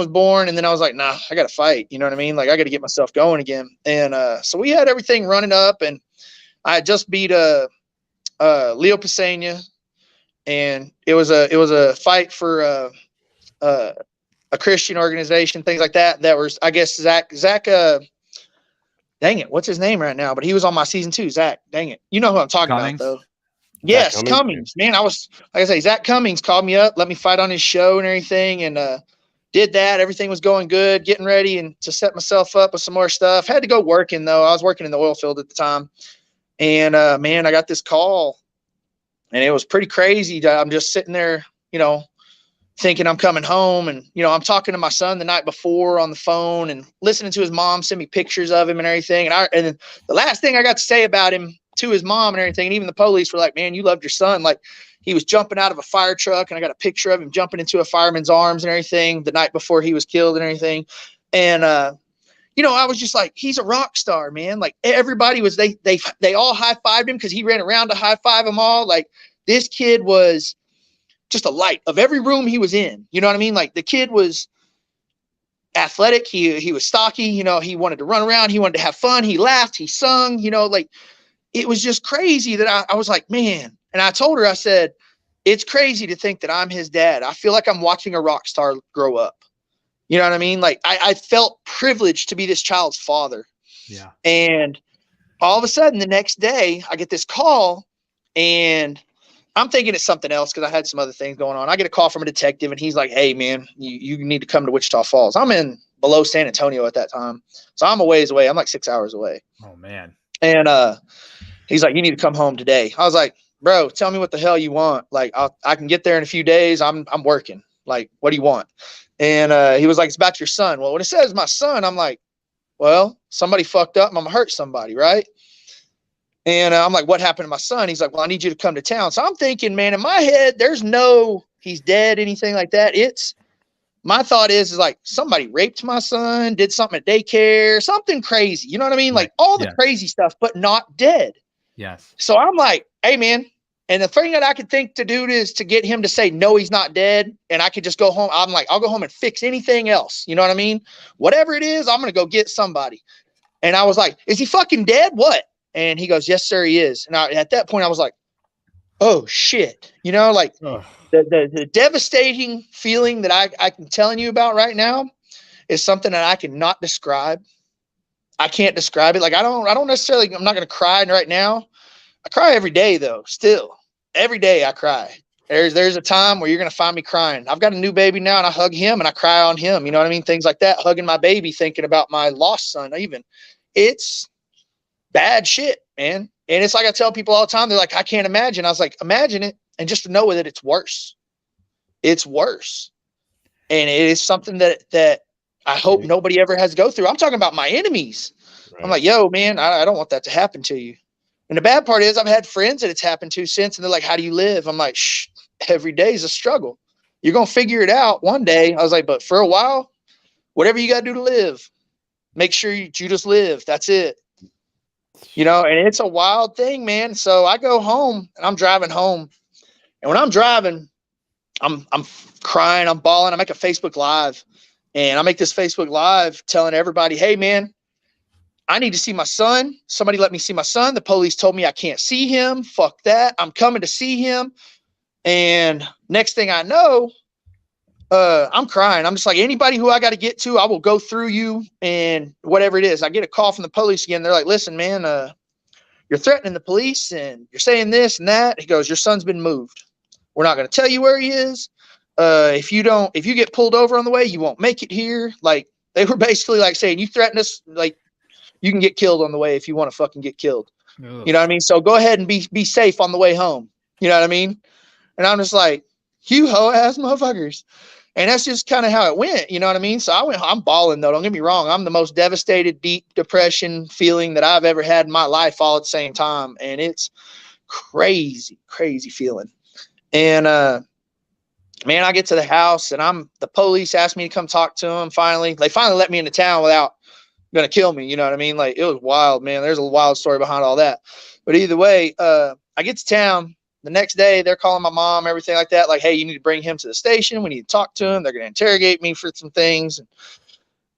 born. And then I was like, nah, I got to fight. You know what I mean? Like I got to get myself going again. And so we had everything running up, and I just beat Leo Pesena. And it was a fight for a Christian organization, things like that. That was, I guess, Zach. Dang it, what's his name right now? But he was on my season 2. Zach. Dang it, you know who I'm talking about, though. Yes, Cummings. Man, I was, like I say, Zach Cummings called me up, let me fight on his show and everything, and did that. Everything was going good, getting ready and to set myself up with some more stuff. Had to go working though. I was working in the oil field at the time, and man, I got this call. And it was pretty crazy. I'm just sitting there, thinking I'm coming home. And, you know, I'm talking to my son the night before on the phone and listening to his mom send me pictures of him and everything. And the last thing I got to say about him to his mom and everything, and even the police were like, man, you loved your son. Like, he was jumping out of a fire truck, and I got a picture of him jumping into a fireman's arms and everything the night before he was killed and everything. And, you know, I was just like, he's a rock star, man. Like, everybody was, they all high-fived him because he ran around to high-five them all. Like, this kid was just a light of every room he was in. You know what I mean? Like, the kid was athletic. He was stocky. You know, he wanted to run around. He wanted to have fun. He laughed. He sung. You know, like, it was just crazy that I was like, man. And I told her, I said, it's crazy to think that I'm his dad. I feel like I'm watching a rock star grow up. You know what I mean? Like, I felt privileged to be this child's father. Yeah. And all of a sudden the next day I get this call, and I'm thinking it's something else because I had some other things going on. I get a call from a detective, and he's like, hey man, you need to come to Wichita Falls. I'm in below San Antonio at that time. So I'm a ways away. I'm like 6 hours away. Oh man. And he's like, you need to come home today. I was like, bro, tell me what the hell you want. Like, I can get there in a few days. I'm working. Like, what do you want? And he was like, it's about your son. Well, when it says my son, I'm like, well, somebody fucked up. I'm going to hurt somebody, right? And I'm like, what happened to my son? He's like, well, I need you to come to town. So I'm thinking, man, in my head, there's no, he's dead, anything like that. My thought is like, somebody raped my son, did something at daycare, something crazy. You know what I mean? Like, all the crazy stuff, but not dead. Yes. So I'm like, hey, man. And the thing that I could think to do is to get him to say, no, he's not dead. And I could just go home. I'm like, I'll go home and fix anything else. You know what I mean? Whatever it is, I'm going to go get somebody. And I was like, is he fucking dead? What? And he goes, yes, sir, he is. And at that point I was like, oh shit. You know, like the devastating feeling that I'm telling you about right now is something that I cannot describe. I can't describe it. Like, I don't necessarily, I'm not going to cry right now. I cry every day though. Still every day I cry. There's a time where you're going to find me crying. I've got a new baby now, and I hug him and I cry on him. You know what I mean? Things like that. Hugging my baby, thinking about my lost son. Even it's bad shit, man. And it's like, I tell people all the time, they're like, I can't imagine. I was like, imagine it. And just to know that it's worse. It's worse. And it is something that I hope nobody ever has to go through. I'm talking about my enemies. Right. I'm like, yo, man, I don't want that to happen to you. And the bad part is I've had friends that it's happened to since, and they're like, how do you live? I'm like, shh, every day is a struggle. You're going to figure it out one day. I was like, but for a while, whatever you got to do to live, make sure you just live. That's it. You know, and it's a wild thing, man. So I go home, and I'm driving home. And when I'm driving, I'm crying, I'm bawling. I make a Facebook Live, and I make this Facebook Live telling everybody, hey, man, I need to see my son. Somebody let me see my son. The police told me I can't see him. Fuck that. I'm coming to see him. And next thing I know, I'm crying. I'm just like, anybody who I got to get to, I will go through you and whatever it is. I get a call from the police again. They're like, listen, man, you're threatening the police and you're saying this and that. He goes, your son's been moved. We're not going to tell you where he is. If you get pulled over on the way, you won't make it here. Like, they were basically like saying, you threatened us, like, you can get killed on the way if you want to fucking get killed. Ugh. You know what I mean? So go ahead and be safe on the way home. You know what I mean? And I'm just like, you hoe ass motherfuckers. And that's just kind of how it went. You know what I mean? So I'm bawling though. Don't get me wrong. I'm the most devastated, deep depression feeling that I've ever had in my life all at the same time. And it's crazy, crazy feeling. And, man, I get to the house, and the police asked me to come talk to them. They finally let me into town without going to kill me. You know what I mean? Like, it was wild, man. There's a wild story behind all that. But either way, I get to town. The next day, they're calling my mom, everything like that. Like, hey, you need to bring him to the station. We need to talk to him. They're going to interrogate me for some things. And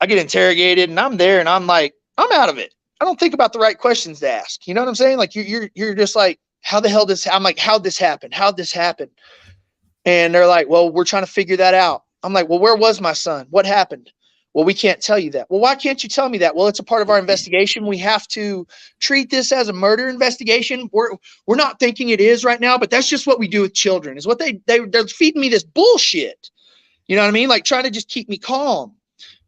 I get interrogated, and I'm there, and I'm like, I'm out of it. I don't think about the right questions to ask. You know what I'm saying? Like, you're just like, how the hell I'm like, how'd this happen? How'd this happen? And they're like, well, we're trying to figure that out. I'm like, well, where was my son? What happened? Well, we can't tell you that. Well, why can't you tell me that? Well, it's a part of our investigation. We have to treat this as a murder investigation. We're not thinking it is right now, but that's just what we do with children, is what they're feeding me this bullshit. You know what I mean? Like, trying to just keep me calm.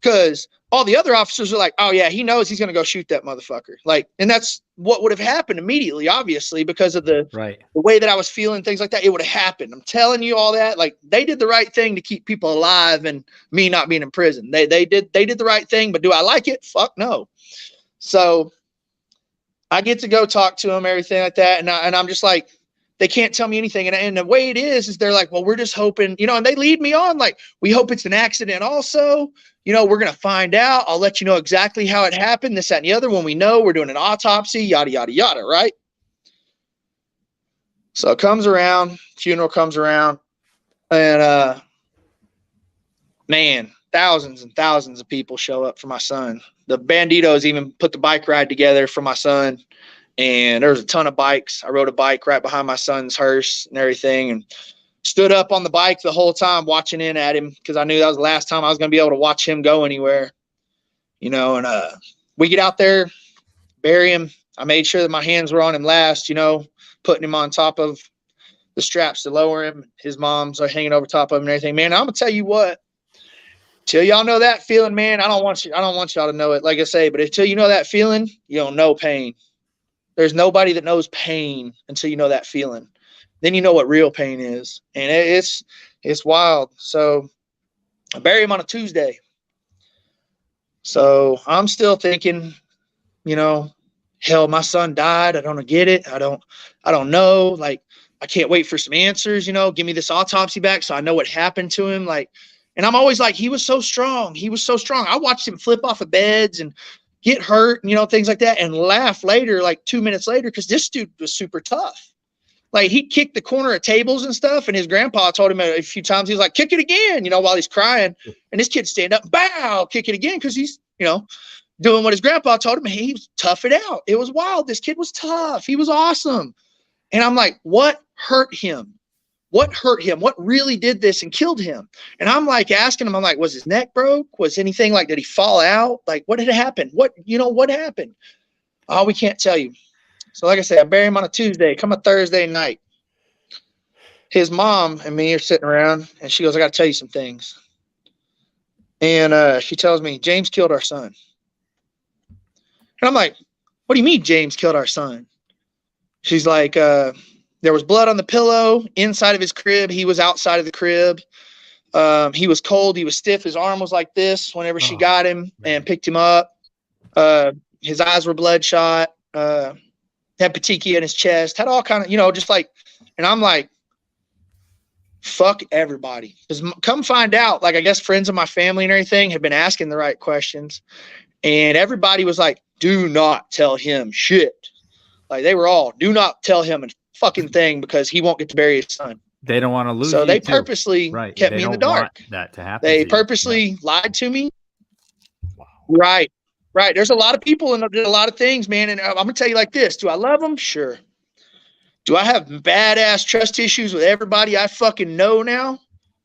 because all the other officers are like, oh yeah, he knows he's going to go shoot that motherfucker. Like, and that's what would have happened immediately, obviously, because of the way that I was feeling, things like that. It would have happened. I'm telling you all that. Like, they did the right thing to keep people alive and me not being in prison. They did the right thing, but do I like it? Fuck no. So I get to go talk to them, everything like that. And I'm just like, they can't tell me anything. And the way it is they're like, well, we're just hoping, and they lead me on. Like, we hope it's an accident also. We're going to find out. I'll let you know exactly how it happened, this, that, and the other. When we know, we're doing an autopsy, yada, yada, yada, right? So it comes around, funeral comes around, and man, thousands and thousands of people show up for my son. The Banditos even put the bike ride together for my son. And there was a ton of bikes. I rode a bike right behind my son's hearse and everything, and stood up on the bike the whole time watching in at him because I knew that was the last time I was going to be able to watch him go anywhere. And we get out there, bury him. I made sure that my hands were on him last, putting him on top of the straps to lower him. His mom's are hanging over top of him and everything. Man, I'm going to tell you what. Till y'all know that feeling, man, I don't want y'all to know it, like I say, but until you know that feeling, you don't know pain. There's nobody that knows pain until you know that feeling. Then you know what real pain is. And it's wild. So I bury him on a Tuesday. So I'm still thinking, hell, my son died. I don't get it. I don't know. Like, I can't wait for some answers, give me this autopsy back so I know what happened to him. Like, and I'm always like, he was so strong. He was so strong. I watched him flip off of beds and get hurt, things like that, and laugh later, like 2 minutes later, because this dude was super tough. Like, he kicked the corner of tables and stuff, and his grandpa told him a few times, he was like, kick it again, while he's crying. And this kid stand up, bow, kick it again, because he's, doing what his grandpa told him. He was tough it out. It was wild. This kid was tough. He was awesome. And I'm like, what hurt him? What hurt him? What really did this and killed him? And I'm like asking him, I'm like, was his neck broke? Was anything like, did he fall out? Like, what had happened? What happened? Oh, we can't tell you. So like I said, I bury him on a Tuesday, come a Thursday night. His mom and me are sitting around and she goes, I got to tell you some things. And she tells me, James killed our son. And I'm like, what do you mean James killed our son? She's like, there was blood on the pillow inside of his crib. He was outside of the crib. He was cold. He was stiff. His arm was like this whenever she got him and picked him up. His eyes were bloodshot. Had petechia in his chest. Had all kind of, just like, and I'm like, fuck everybody. Because come find out, like, I guess friends of my family and everything had been asking the right questions. And everybody was like, do not tell him shit. Like, they were all, do not tell him a fucking thing because he won't get to bury his son. They don't want to lose. So they purposely kept me in the dark. That to happen. They purposely lied to me. Wow. Right. There's a lot of people and a lot of things, man. And I'm gonna tell you like this: do I love them? Sure. Do I have badass trust issues with everybody I fucking know now?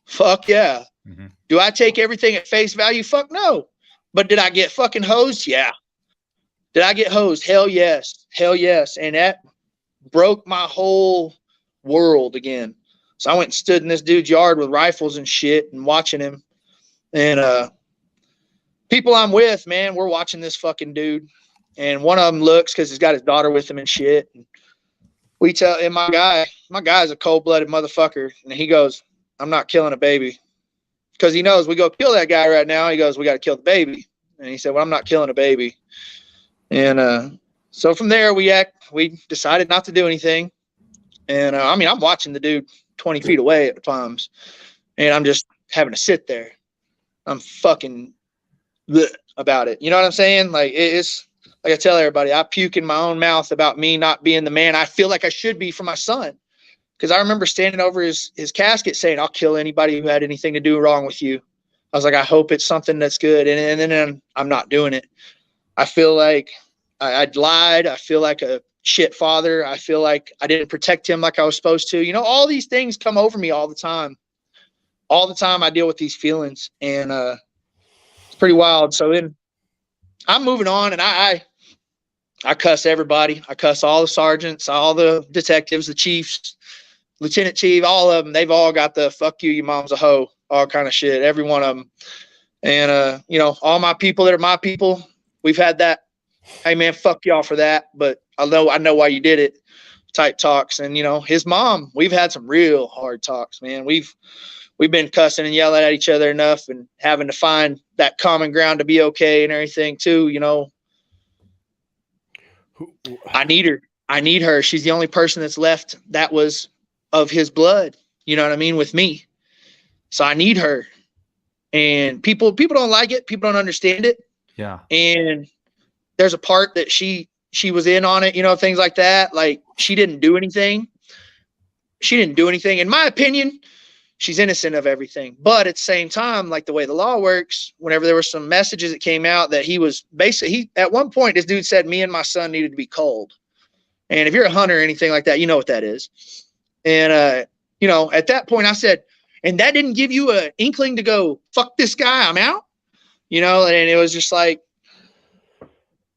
Fuck yeah. Mm-hmm. Do I take everything at face value? Fuck no. But did I get fucking hosed? Yeah. Did I get hosed? Hell yes. And that broke my whole world again. So I went and stood in this dude's yard with rifles and shit and watching him. And people I'm with, man, we're watching this fucking dude. And one of them looks because he's got his daughter with him and shit. And we tell him, my guy's a cold-blooded motherfucker. And he goes, I'm not killing a baby. Because he knows we go kill that guy right now. He goes, we got to kill the baby. And he said, well, I'm not killing a baby. And so from there, we decided not to do anything. And I'm watching the dude 20 feet away at the times. And I'm just having to sit there. I'm fucking about it. You know what I'm saying? Like, it's like I tell everybody, I puke in my own mouth about me not being the man I feel like I should be for my son. Because I remember standing over his casket saying, I'll kill anybody who had anything to do wrong with you. I was like, I hope it's something that's good. And then I'm not doing it. I feel like I lied. I feel like a shit father. I feel like I didn't protect him like I was supposed to. All these things come over me all the time. All the time I deal with these feelings. And it's pretty wild. So then I'm moving on, and I cuss everybody. I cuss all the sergeants, all the detectives, the chiefs, lieutenant chief, all of them. They've all got the fuck you, your mom's a hoe, all kind of shit. Every one of them. And, all my people that are my people, we've had that, hey, man, fuck y'all for that. But I know why you did it type talks. And, his mom, we've had some real hard talks, man. We've been cussing and yelling at each other enough and having to find that common ground to be okay and everything too, I need her. I need her. She's the only person that's left that was of his blood, you know what I mean, with me. So I need her. And people don't like it. People don't understand it. Yeah. And there's a part that she was in on it, things like that. Like, she didn't do anything. In my opinion, she's innocent of everything. But at the same time, like the way the law works, whenever there were some messages that came out that he was basically, at one point, this dude said me and my son needed to be cold. And if you're a hunter or anything like that, you know what that is. And, at that point I said, and that didn't give you an inkling to go, fuck this guy, I'm out, and it was just like,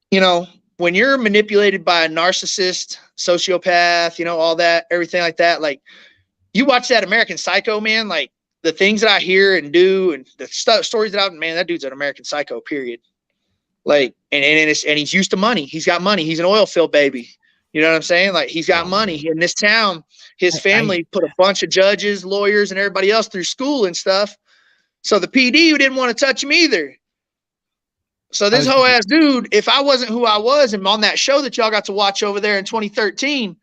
when you're manipulated by a narcissist, sociopath, all that, everything like that, like, you watch that American Psycho, man, like the things that I hear and do and the stories that man, that dude's an American Psycho, period. Like, and he's used to money. He's got money. He's an oil field baby. You know what I'm saying? Like, he's got money in this town. His family put a bunch of judges, lawyers, and everybody else through school and stuff. So the PD didn't want to touch him either. So this whole ass dude, if I wasn't who I was and on that show that y'all got to watch over there in 2013,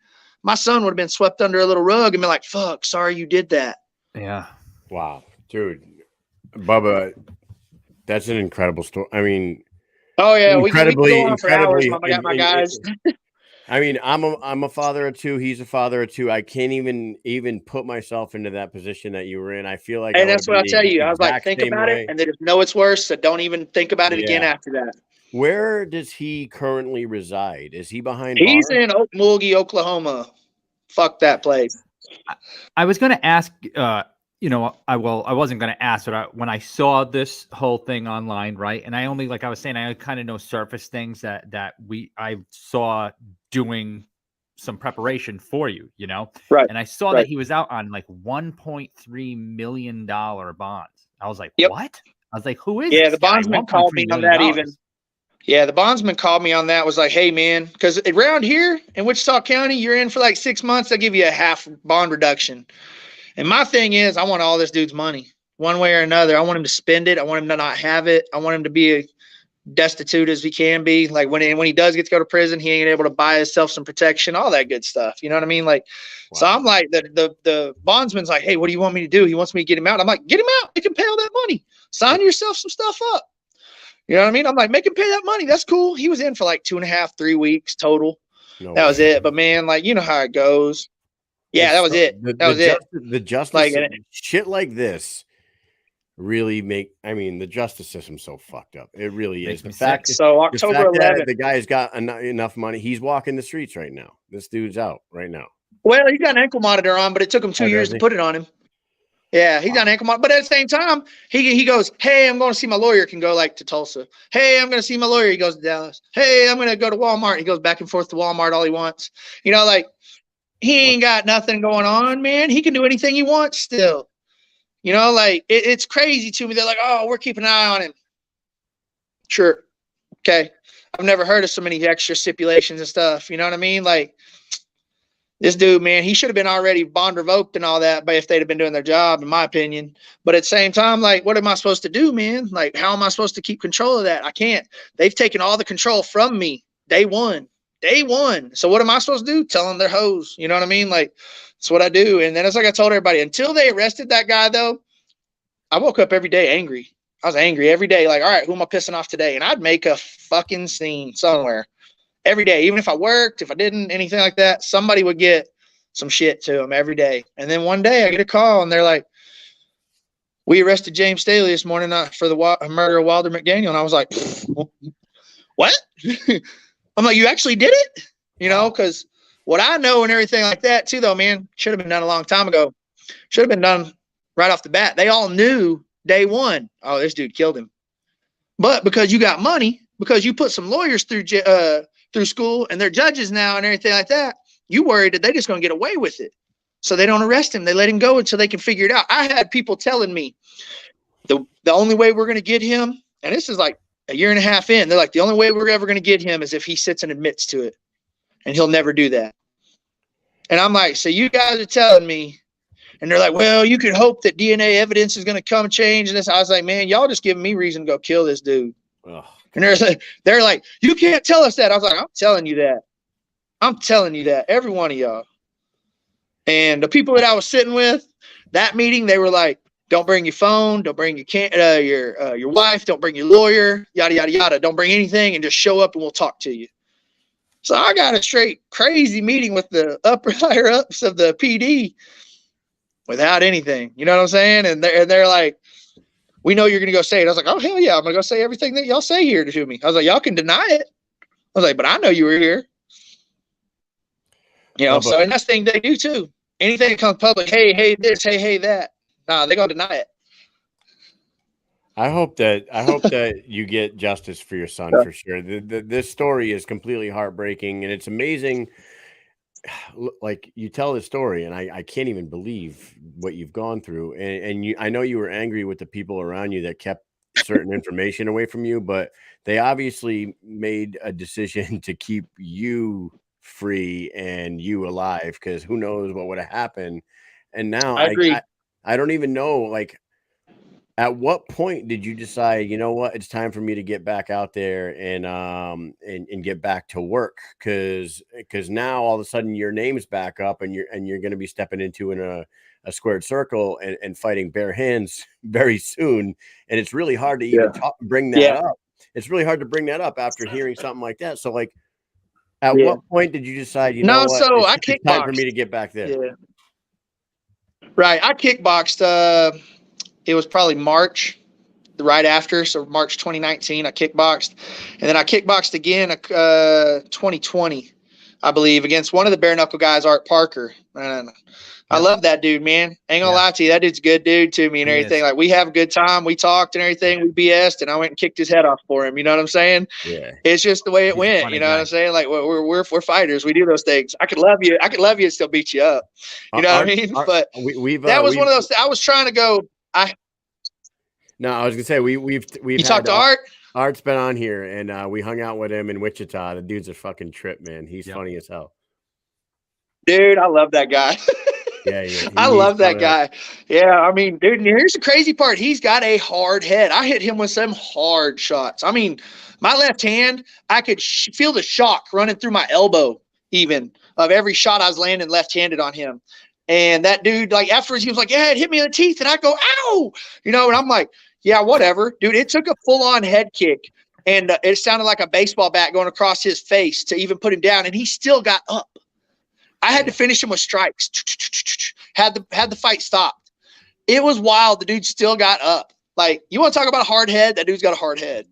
my son would have been swept under a little rug and been like, fuck, sorry you did that. Yeah. Wow. Dude. Bubba, that's an incredible story. I mean, oh yeah, we can incredibly, go on for hours. I got my guys. I mean, I'm a father of two. He's a father of two. I can't even put myself into that position that you were in. I feel like, and that's what I'll tell you. I was like, think about it, and then if you know it's worse, so don't even think about it again after that. Where does he currently reside? Is he behind? He's in Okmulgee, Oklahoma. Fuck that place. I was going to ask. I wasn't going to ask, but when I saw this whole thing online, right, and I only, like I was saying, I kind of know surface things that I saw doing some preparation for you, right? And I saw that he was out on like $1.3 million bonds. I was like, what? I was like, who is? Yeah, this the guy? bondsman called me on that even. Yeah, the bondsman called me on that. Was like, hey man, because around here in Wichita County, you're in for like 6 months. They'll give you a half bond reduction. And my thing is, I want all this dude's money one way or another. I want him to spend it. I want him to not have it. I want him to be destitute as he can be. Like when he does get to go to prison, he ain't able to buy himself some protection, all that good stuff. You know what I mean? Like, wow. So I'm like, the bondsman's like, hey, what do you want me to do? He wants me to get him out. I'm like, get him out. You can pay all that money. Sign yourself some stuff up. You know what I mean? I'm like, make him pay that money. That's cool. He was in for like 2.5, 3 weeks total. That was it. But man, like, you know how it goes. Yeah, that was it. That was it. The justice, shit like this really the justice system's so fucked up. It really is. The fact October 11th, the guy's got enough money. He's walking the streets right now. This dude's out right now. Well, he's got an ankle monitor on, but it took him 2 years to put it on him. Yeah, he's got an ankle monitor. But at the same time, he goes, hey, I'm going to see my lawyer. Can go like to Tulsa. Hey, I'm going to see my lawyer. He goes to Dallas. Hey, I'm going to go to Walmart. He goes back and forth to Walmart all he wants. Like, he ain't got nothing going on, man. He can do anything he wants still. Like, it's crazy to me. They're like, oh, we're keeping an eye on him. Sure. Okay. I've never heard of so many extra stipulations and stuff. You know what I mean? Like, this dude, man, he should have been already bond revoked and all that, but if they'd have been doing their job, in my opinion. But at the same time, like, what am I supposed to do, man? Like, how am I supposed to keep control of that? I can't. They've taken all the control from me. Day one. So what am I supposed to do? Tell them they're hoes. You know what I mean? Like, that's what I do. And then it's like I told everybody, until they arrested that guy, though, I woke up every day angry. I was angry every day. Like, all right, who am I pissing off today? And I'd make a fucking scene somewhere. Every day, even if I worked, if I didn't, anything like that, somebody would get some shit to them every day. And then one day I get a call and they're like, we arrested James Staley this morning for the murder of Wilder McDaniel. And I was like, what? I'm like, you actually did it? Because what I know and everything like that too, though, man, should have been done a long time ago. Should have been done right off the bat. They all knew day one, oh, this dude killed him. But because you got money, because you put some lawyers through school and they're judges now and everything like that, you worried that they're just going to get away with it. So they don't arrest him. They let him go until they can figure it out. I had people telling me, the only way we're going to get him, and this is like a year and a half in, they're like, the only way we're ever going to get him is if he sits and admits to it, and he'll never do that. And I'm like, so you guys are telling me, and they're like, well, you could hope that DNA evidence is going to come change this. I was like, man, y'all just giving me reason to go kill this dude. Ugh. And they're like, you can't tell us that. I was like, I'm telling you that. I'm telling you that, every one of y'all. And the people that I was sitting with, that meeting, they were like, don't bring your phone, don't bring your wife, don't bring your lawyer, yada, yada, yada. Don't bring anything and just show up and we'll talk to you. So I got a straight crazy meeting with the higher ups of the PD without anything. You know what I'm saying? And they're like, we know you're going to go say it. I was like, oh, hell yeah, I'm going to go say everything that y'all say here to me. I was like, y'all can deny it. I was like, but I know you were here. You know, so and that's the thing they do too. Anything that comes public, hey, this, hey, that. Nah, they're going to deny it. I hope that you get justice for your son for sure. This story is completely heartbreaking, and it's amazing. Like, you tell the story, and I can't even believe what you've gone through. And I know you were angry with the people around you that kept certain information away from you, but they obviously made a decision to keep you free and you alive, because who knows what would have happened. And now I agree. I don't even know, like, at what point did you decide, you know what, it's time for me to get back out there and get back to work? Because now all of a sudden your name's back up, and you're going to be stepping into a squared circle and fighting bare hands very soon. And it's really hard to even bring that up. It's really hard to bring that up after hearing something like that. So, like, at what point did you decide, you know what, so I it's time for me to get back there? Yeah. Right. I kickboxed. It was probably March, right after. So March 2019, I kickboxed. And then I kickboxed again 2020, I believe, against one of the bare knuckle guys, Art Parker. And I love that dude, man. Ain't gonna lie to you. That dude's a good dude to me and everything. Like, we have a good time. We talked and everything. We BS'd, and I went and kicked his head off for him. You know what I'm saying? Yeah. It's just the way it went. You know what I'm saying? Like, we're fighters. We do those things. I could love you. I could love you and still beat you up. You know what I mean? But that was one of those. I was trying to go. I was gonna say we've you talked to Art. Art's been on here, and we hung out with him in Wichita. The dude's a fucking trip, man. He's funny as hell. Dude, I love that guy. Yeah. I love that guy. Yeah, I mean, dude, and here's the crazy part. He's got a hard head. I hit him with some hard shots. I mean, my left hand, I could feel the shock running through my elbow, even, of every shot I was landing left-handed on him. And that dude, like, afterwards, he was like, yeah, it hit me in the teeth. And I go, ow, you know, and I'm like, yeah, whatever. Dude, it took a full-on head kick, and it sounded like a baseball bat going across his face to even put him down, and he still got up. I had to finish him with strikes. Had the fight stopped. It was wild. The dude still got up. Like, you want to talk about a hard head? That dude's got a hard head.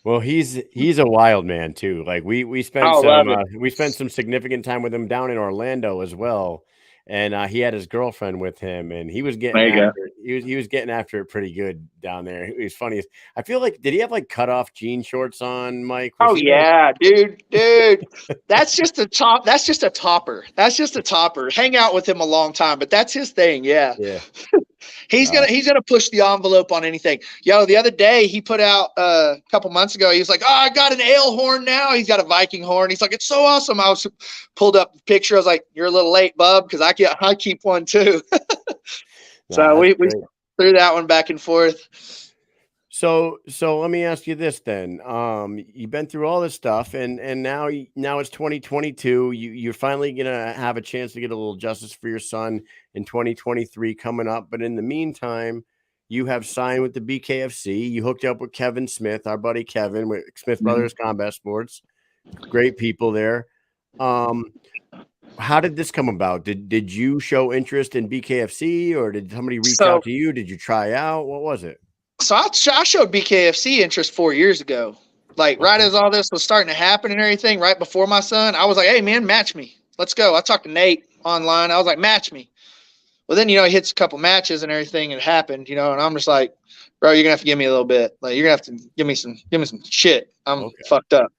Well, he's a wild man too. Like, we spent some significant time with him down in Orlando as well. And he had his girlfriend with him, and he was getting he was getting after it pretty good down there. He was funny. I feel like, did he have like cutoff jean shorts on, Mike? Dude. That's just a top. That's just a topper. Hang out with him a long time, but that's his thing. Yeah. He's gonna push the envelope on anything. Yo, the other day he put out a couple months ago. He was like, "Oh, I got an ale horn now." He's got a Viking horn. He's like, "It's so awesome." I was pulled up the picture. I was like, "You're a little late, bub, because I keep one too." So we threw that one back and forth. So let me ask you this then. You've been through all this stuff, and now it's 2022. You're finally gonna have a chance to get a little justice for your son in 2023 coming up. But in the meantime, you have signed with the BKFC. You hooked up with Kevin Smith, our buddy Kevin, with Smith Brothers Combat Sports. Great people there. How did this come about? Did you show interest in BKFC, or did somebody reach out to you? Did you try out? What was it? So I showed BKFC interest 4 years ago. Like, right as all this was starting to happen and everything, right before my son, I was like, hey, man, match me. Let's go. I talked to Nate online. I was like, match me. Well, then, he hits a couple matches and everything, and it happened, and I'm just like, bro, you're going to have to give me a little bit. Like, you're going to have to give me some shit. I'm fucked up.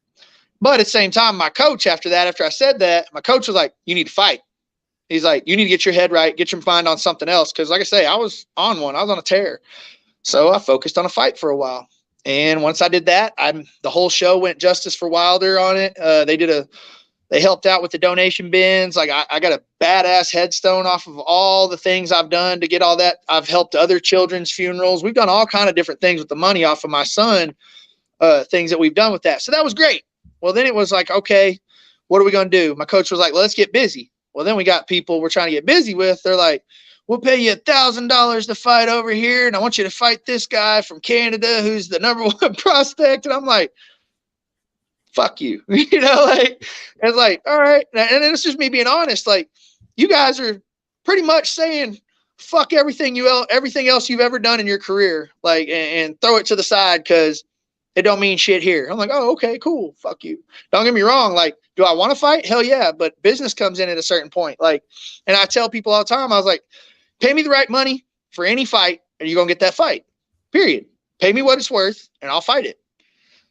But at the same time, my coach, after I said that, my coach was like, you need to fight. He's like, you need to get your head right, get your mind on something else. Because, like I say, I was on one. I was on a tear. So I focused on a fight for a while. And once I did that, the whole show went Justice for Wilder on it. They helped out with the donation bins. Like I got a badass headstone off of all the things I've done to get all that. I've helped other children's funerals. We've done all kind of different things with the money off of my son, things that we've done with that. So that was great. Well, then it was like, okay, what are we going to do? My coach was like, let's get busy. Well, then we got people we're trying to get busy with. They're like, we'll pay you $1,000 to fight over here. And I want you to fight this guy from Canada, who's the #1 prospect. And I'm like, fuck you. Like, it's like, all right. And then it's just me being honest. Like, you guys are pretty much saying, fuck everything else you've ever done in your career. Like, and throw it to the side, because it don't mean shit here. I'm like, oh, okay, cool. Fuck you. Don't get me wrong. Like, do I want to fight? Hell yeah. But business comes in at a certain point. Like, and I tell people all the time, I was like, pay me the right money for any fight, and you're going to get that fight, period. Pay me what it's worth, and I'll fight it.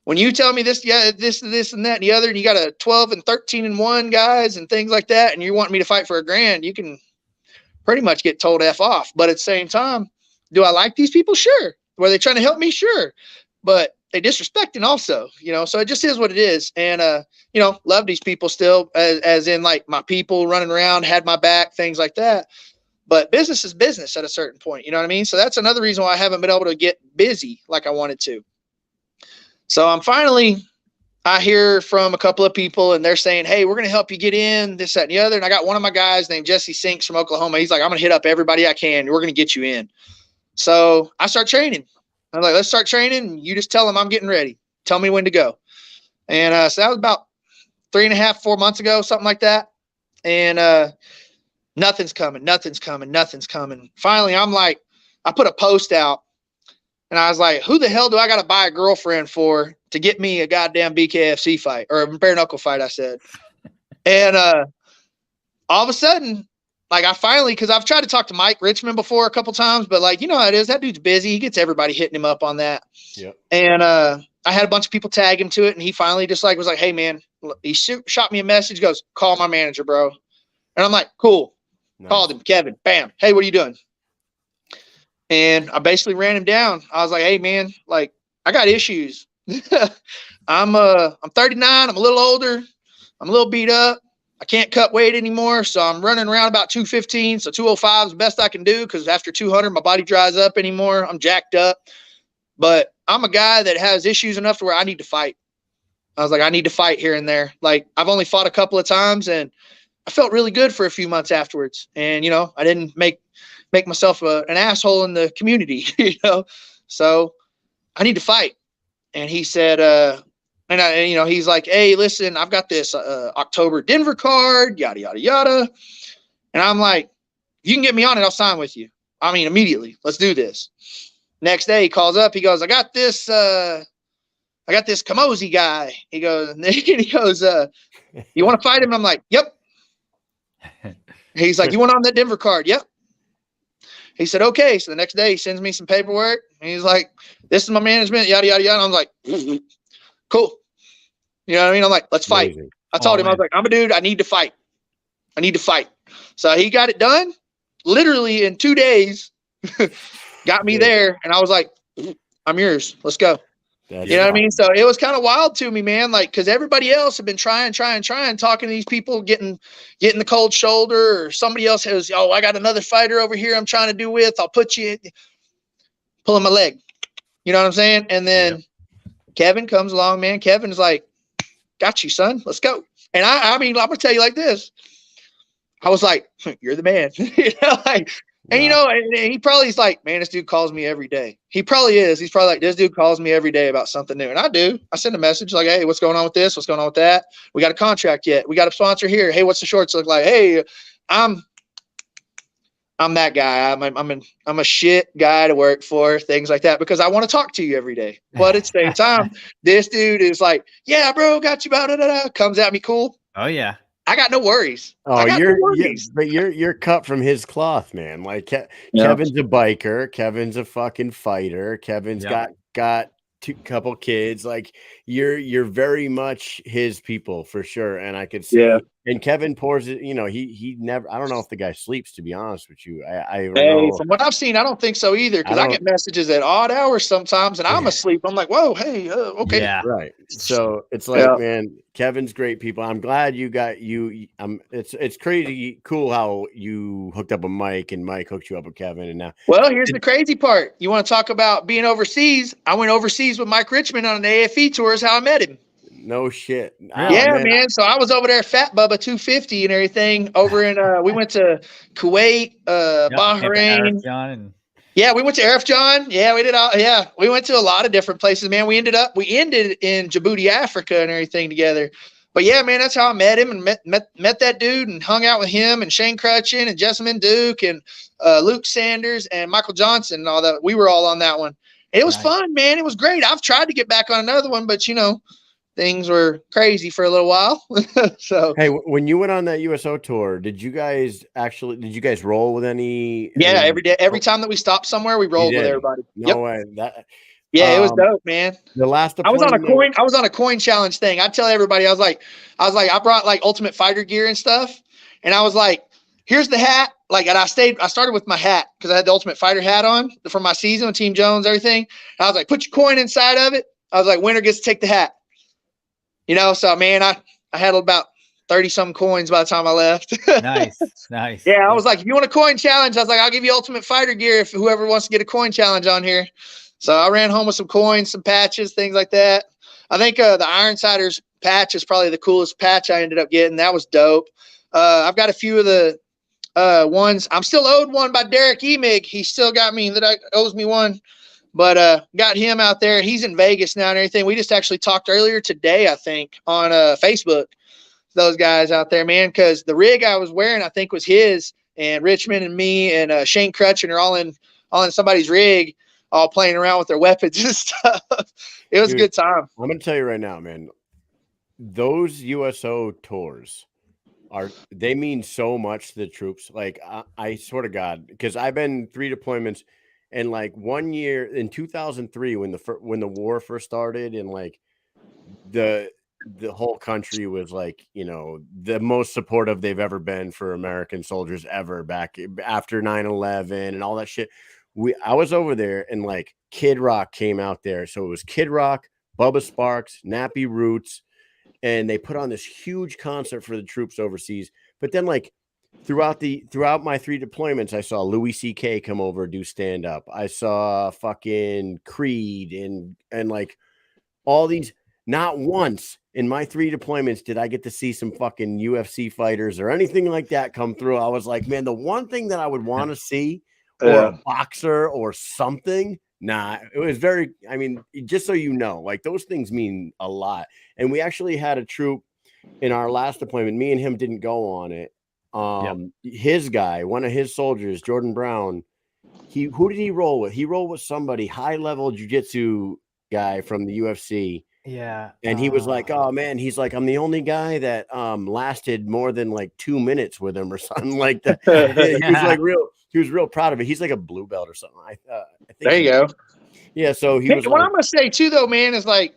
When you tell me this, yeah, this and that and the other, and you got a 12 and 13 and 1 guys and things like that, and you want me to fight for $1,000, you can pretty much get told F off. But at the same time, do I like these people? Sure. Were they trying to help me? Sure. But they disrespecting also, so it just is what it is. And, love these people still, as in like my people running around, had my back, things like that. But business is business at a certain point. You know what I mean? So that's another reason why I haven't been able to get busy like I wanted to. So I hear from a couple of people, and they're saying, hey, we're going to help you get in, this, that, and the other. And I got one of my guys named Jesse Sinks from Oklahoma. He's like, I'm going to hit up everybody I can. We're going to get you in. So I start training. I'm like, let's start training. You just tell them I'm getting ready. Tell me when to go. And so that was about 3.5, 4 months ago, something like that. And nothing's coming. Finally, I'm like, I put a post out, and I was like, who the hell do I got to buy a girlfriend for to get me a goddamn BKFC fight, or a bare knuckle fight, I said. And all of a sudden, like, I finally, because I've tried to talk to Mike Richmond before a couple times, but like, you know how it is. That dude's busy. He gets everybody hitting him up on that. Yep. And I had a bunch of people tag him to it, and he finally just like was like, hey, man, he shot me a message, goes, call my manager, bro. And I'm like, cool. Nice. Called him, Kevin, bam. Hey, what are you doing? And I basically ran him down. I was like, hey, man, like, I got issues. I'm 39. I'm a little older. I'm a little beat up. I can't cut weight anymore. So I'm running around about 215. So 205 is the best I can do, because after 200, my body dries up anymore. I'm jacked up. But I'm a guy that has issues enough to where I need to fight. I was like, I need to fight here and there. Like, I've only fought a couple of times, and I felt really good for a few months afterwards. And, I didn't make myself an asshole in the community, so I need to fight. And he said, he's like, hey, listen, I've got this October Denver card, yada, yada, yada. And I'm like, you can get me on it, I'll sign with you. I mean, immediately, let's do this. Next day he calls up, he goes, I got this Camozzi guy. He goes, you want to fight him? And I'm like, yep. He's like, you want on that Denver card? Yep. He said, okay. So the next day he sends me some paperwork, and he's like, this is my management, yada, yada, yada. And I'm like, cool. You know what I mean? I'm like, let's fight. Amazing. I told him, I was like, I'm a dude. I need to fight. So he got it done literally in 2 days, got me there. And I was like, I'm yours. Let's go. You know what I mean? So it was kind of wild to me, man. Like, because everybody else had been trying, talking to these people, getting the cold shoulder, or somebody else has, I got another fighter over here I'm trying to do with. I'll put you in, pulling my leg. You know what I'm saying? And then Kevin comes along, man. Kevin's like, got you, son. Let's go. And I mean, I'm gonna tell you like this. I was like, you're the man. And and he probably is like, man, this dude calls me every day. He probably is. He's probably like, this dude calls me every day about something new. And I do. I send a message like, hey, what's going on with this? What's going on with that? We got a contract yet? We got a sponsor here. Hey, what's the shorts look like? Hey, I'm that guy. I'm a shit guy to work for, things like that, because I want to talk to you every day. But at the same time, this dude is like, yeah, bro, got you about it. Comes at me cool. Oh yeah. I got no worries. Oh, you're cut from his cloth, man. Like Kevin's a biker. Kevin's a fucking fighter. Kevin's got couple kids. Like you're very much his people for sure. And I could see And Kevin pours it, he never, I don't know if the guy sleeps, to be honest with you. I don't know. From what I've seen, I don't think so either. Because I get messages at odd hours sometimes and I'm asleep. I'm like, whoa, hey, okay. Yeah. Right. So it's like, man, Kevin's great people. I'm glad you got it's crazy cool how you hooked up with Mike and Mike hooked you up with Kevin. And now, well, here's the crazy part. You want to talk about being overseas? I went overseas with Mike Richmond on an AFE tour is how I met him. No shit. Yeah, man. So I was over there, Fat Bubba 250 and everything over in, we went to Kuwait, Bahrain. Yeah, we went to Arif John. Yeah, we did all. Yeah, we went to a lot of different places, man. We ended in Djibouti, Africa, and everything together. But yeah, man, that's how I met him and met that dude and hung out with him and Shane Crutchin and Jessamine Duke and Luke Sanders and Michael Johnson and all that. We were all on that one. It was fun, man. It was great. I've tried to get back on another one, but things were crazy for a little while. So hey, when you went on that USO tour, did you guys roll with any? Yeah, every day, every time that we stopped somewhere, we rolled with everybody. No way. It was dope, man. The last I was on a coin challenge thing. I tell everybody, I was like, I brought like Ultimate Fighter gear and stuff, and I was like, here's the hat. Like, and I started with my hat because I had the Ultimate Fighter hat on from my season with Team Jones, everything. And I was like, put your coin inside of it. I was like, winner gets to take the hat. So man, I had about 30-some coins by the time I left. Nice. Yeah, I was like, if you want a coin challenge, I was like, I'll give you Ultimate Fighter gear if whoever wants to get a coin challenge on here. So I ran home with some coins, some patches, things like that. I think the Ironsiders patch is probably the coolest patch I ended up getting. That was dope. I've got a few of the ones. I'm still owed one by Derek Emig. He still got me owes me one. But got him out there. He's in Vegas now and everything. We just actually talked earlier today, I think, on Facebook. Those guys out there, man, because the rig I was wearing, I think, was his. And Richmond and me and Shane Crutchin are all in somebody's rig, all playing around with their weapons and stuff. It was a good time. I'm going to tell you right now, man, those USO tours they mean so much to the troops. Like, I swear to God, because I've been 3 deployments. And like 1 year in 2003, when the war first started, and like the whole country was like, the most supportive they've ever been for American soldiers ever back after 9/11 and all that shit. I was over there and like Kid Rock came out there. So it was Kid Rock, Bubba Sparks, Nappy Roots, and they put on this huge concert for the troops overseas. But then like throughout my 3 deployments, I saw Louis C.K. come over, do stand up. I saw fucking Creed and like all these. Not once in my 3 deployments did I get to see some fucking UFC fighters or anything like that come through. I was like, man, the one thing that I would want to see, or a boxer or something. Nah, it was very, just so you know, like those things mean a lot. And we actually had a troop in our last deployment. Me and him didn't go on it. His guy, one of his soldiers, Jordan Brown, who did he roll with? He rolled with somebody high-level jiu-jitsu guy from the UFC. Yeah. And he was like, oh man, he's like, I'm the only guy that lasted more than like 2 minutes with him or something like that. He was like he was real proud of it. He's like a blue belt or something. I think there you go. Yeah, so he was what I'm gonna say too though, man, is like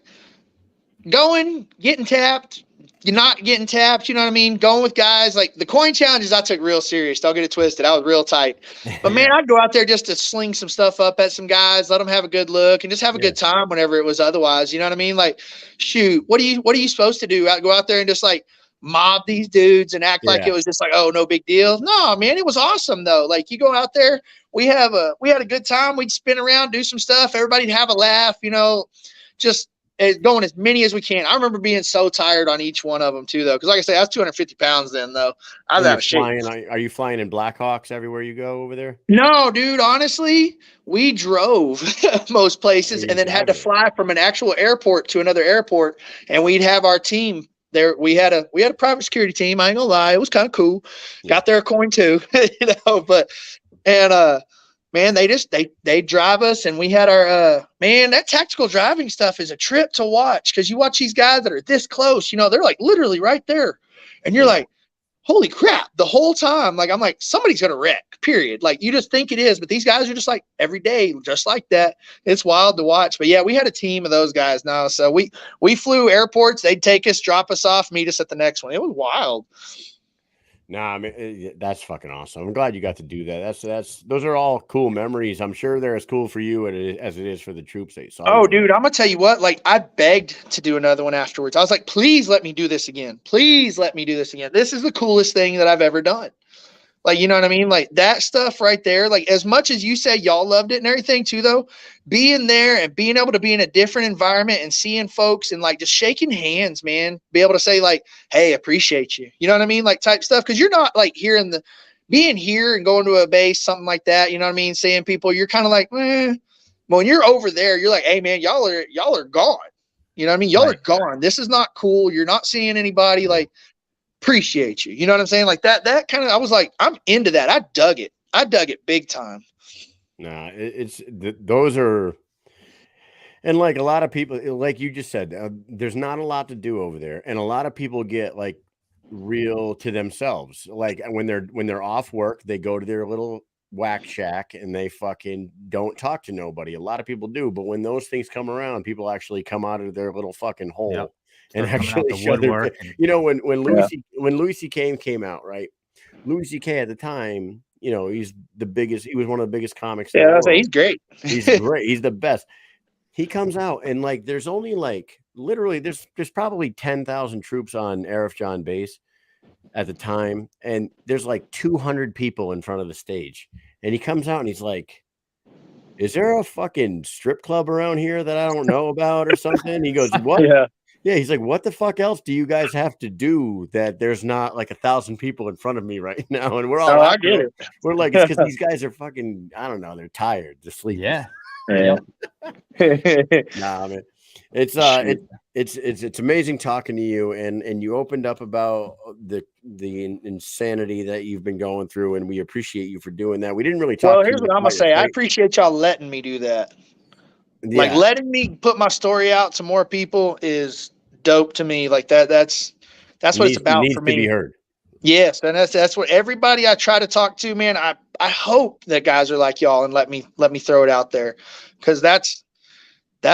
getting tapped. You're not getting tapped, you know what I mean? Going with guys like the coin challenges, I took real serious. Don't get it twisted. I was real tight. But man, I'd go out there just to sling some stuff up at some guys, let them have a good look, and just have a good time whenever it was otherwise. You know what I mean? Like, shoot, what are you supposed to do? Go out there and just like mob these dudes and act like it was just like, oh, no big deal. No, man, it was awesome though. Like you go out there, we had a good time. We'd spin around, do some stuff. Everybody'd have a laugh, just going as many as we can. I remember being so tired on each one of them too, though, because like I say, I was 250 pounds then, though. I was out of shape. Are you flying in Blackhawks everywhere you go over there? No, dude. Honestly, we drove most places and then had to fly from an actual airport to another airport, and we'd have our team there. We had a private security team. I ain't gonna lie, it was kind of cool. Got their coin too, man, they drive us, and we had our that tactical driving stuff is a trip to watch, because you watch these guys that are this close, they're like literally right there, and you're like, holy crap, the whole time, like, I'm like, somebody's going to wreck, period. Like, you just think it is, but these guys are just like every day, just like that. It's wild to watch. But yeah, we had a team of those guys now. So we flew airports. They'd take us, drop us off, meet us at the next one. It was wild. Nah, I mean, that's fucking awesome. I'm glad you got to do that. Those are all cool memories. I'm sure they're as cool for you as it is for the troops. Oh, dude, I'm gonna tell you what. Like, I begged to do another one afterwards. I was like, please let me do this again. Please let me do this again. This is the coolest thing that I've ever done. Like, you know what I mean? Like, that stuff right there. Like, as much as you say y'all loved it and everything too, though, being there and being able to be in a different environment and seeing folks and like just shaking hands, man, be able to say like, hey, appreciate you. You know what I mean? Like, type stuff. Cause you're not like being here and going to a base, something like that. You know what I mean? Seeing people, you're kind of like, eh. But when you're over there, you're like, hey, man, y'all are gone. You know what I mean? Y'all are gone. This is not cool. You're not seeing anybody. Like, appreciate you. You know what I'm saying? Like that kind of, I was like, I'm into that. I dug it big time. Nah, those are, and like a lot of people, like you just said, there's not a lot to do over there. And a lot of people get like real to themselves. Like when they're off work, they go to their little whack shack and they fucking don't talk to nobody. A lot of people do, but when those things come around, people actually come out of their little fucking hole. Yep. And actually show their, you know, when Louis C.K. came out, right? Louis C.K. at the time, you know, he was one of the biggest comics. Yeah, he's great. He's great. He's the best. He comes out and like, there's only like literally there's probably 10,000 troops on Arif John base at the time. And there's like 200 people in front of the stage. And he comes out and he's like, is there a fucking strip club around here that I don't know about or something? He goes, what? Yeah, he's like, what the fuck else do you guys have to do that there's not like 1,000 people in front of me right now? And we're all I get it. We're like, it's because these guys are fucking, I don't know, they're tired to sleep. Yeah. Nah, man. It's amazing talking to you, and you opened up about the insanity that you've been going through, and we appreciate you for doing that. We didn't really talk. Well, here's what I'm gonna say. I appreciate y'all letting me do that. Yeah. Like letting me put my story out to more people is dope to me. Like that's what it's about for me. To be heard. Yes, and that's what everybody I try to talk to, man. I hope that guys are like y'all and let me throw it out there, because that's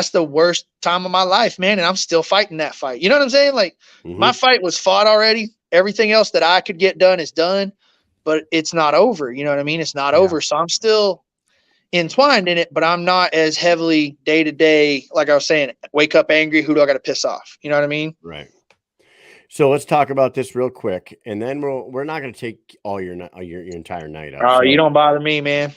the worst time of my life, man. And I'm still fighting that fight. You know what I'm saying? Like my fight was fought already. Everything else that I could get done is done, but it's not over. You know what I mean? It's not over. So I'm still entwined in it, but I'm not as heavily day to day. Like I was saying, wake up angry. Who do I got to piss off? You know what I mean? Right. So let's talk about this real quick, and then we're not going to take all your entire night up. Oh, so, you don't bother me, man.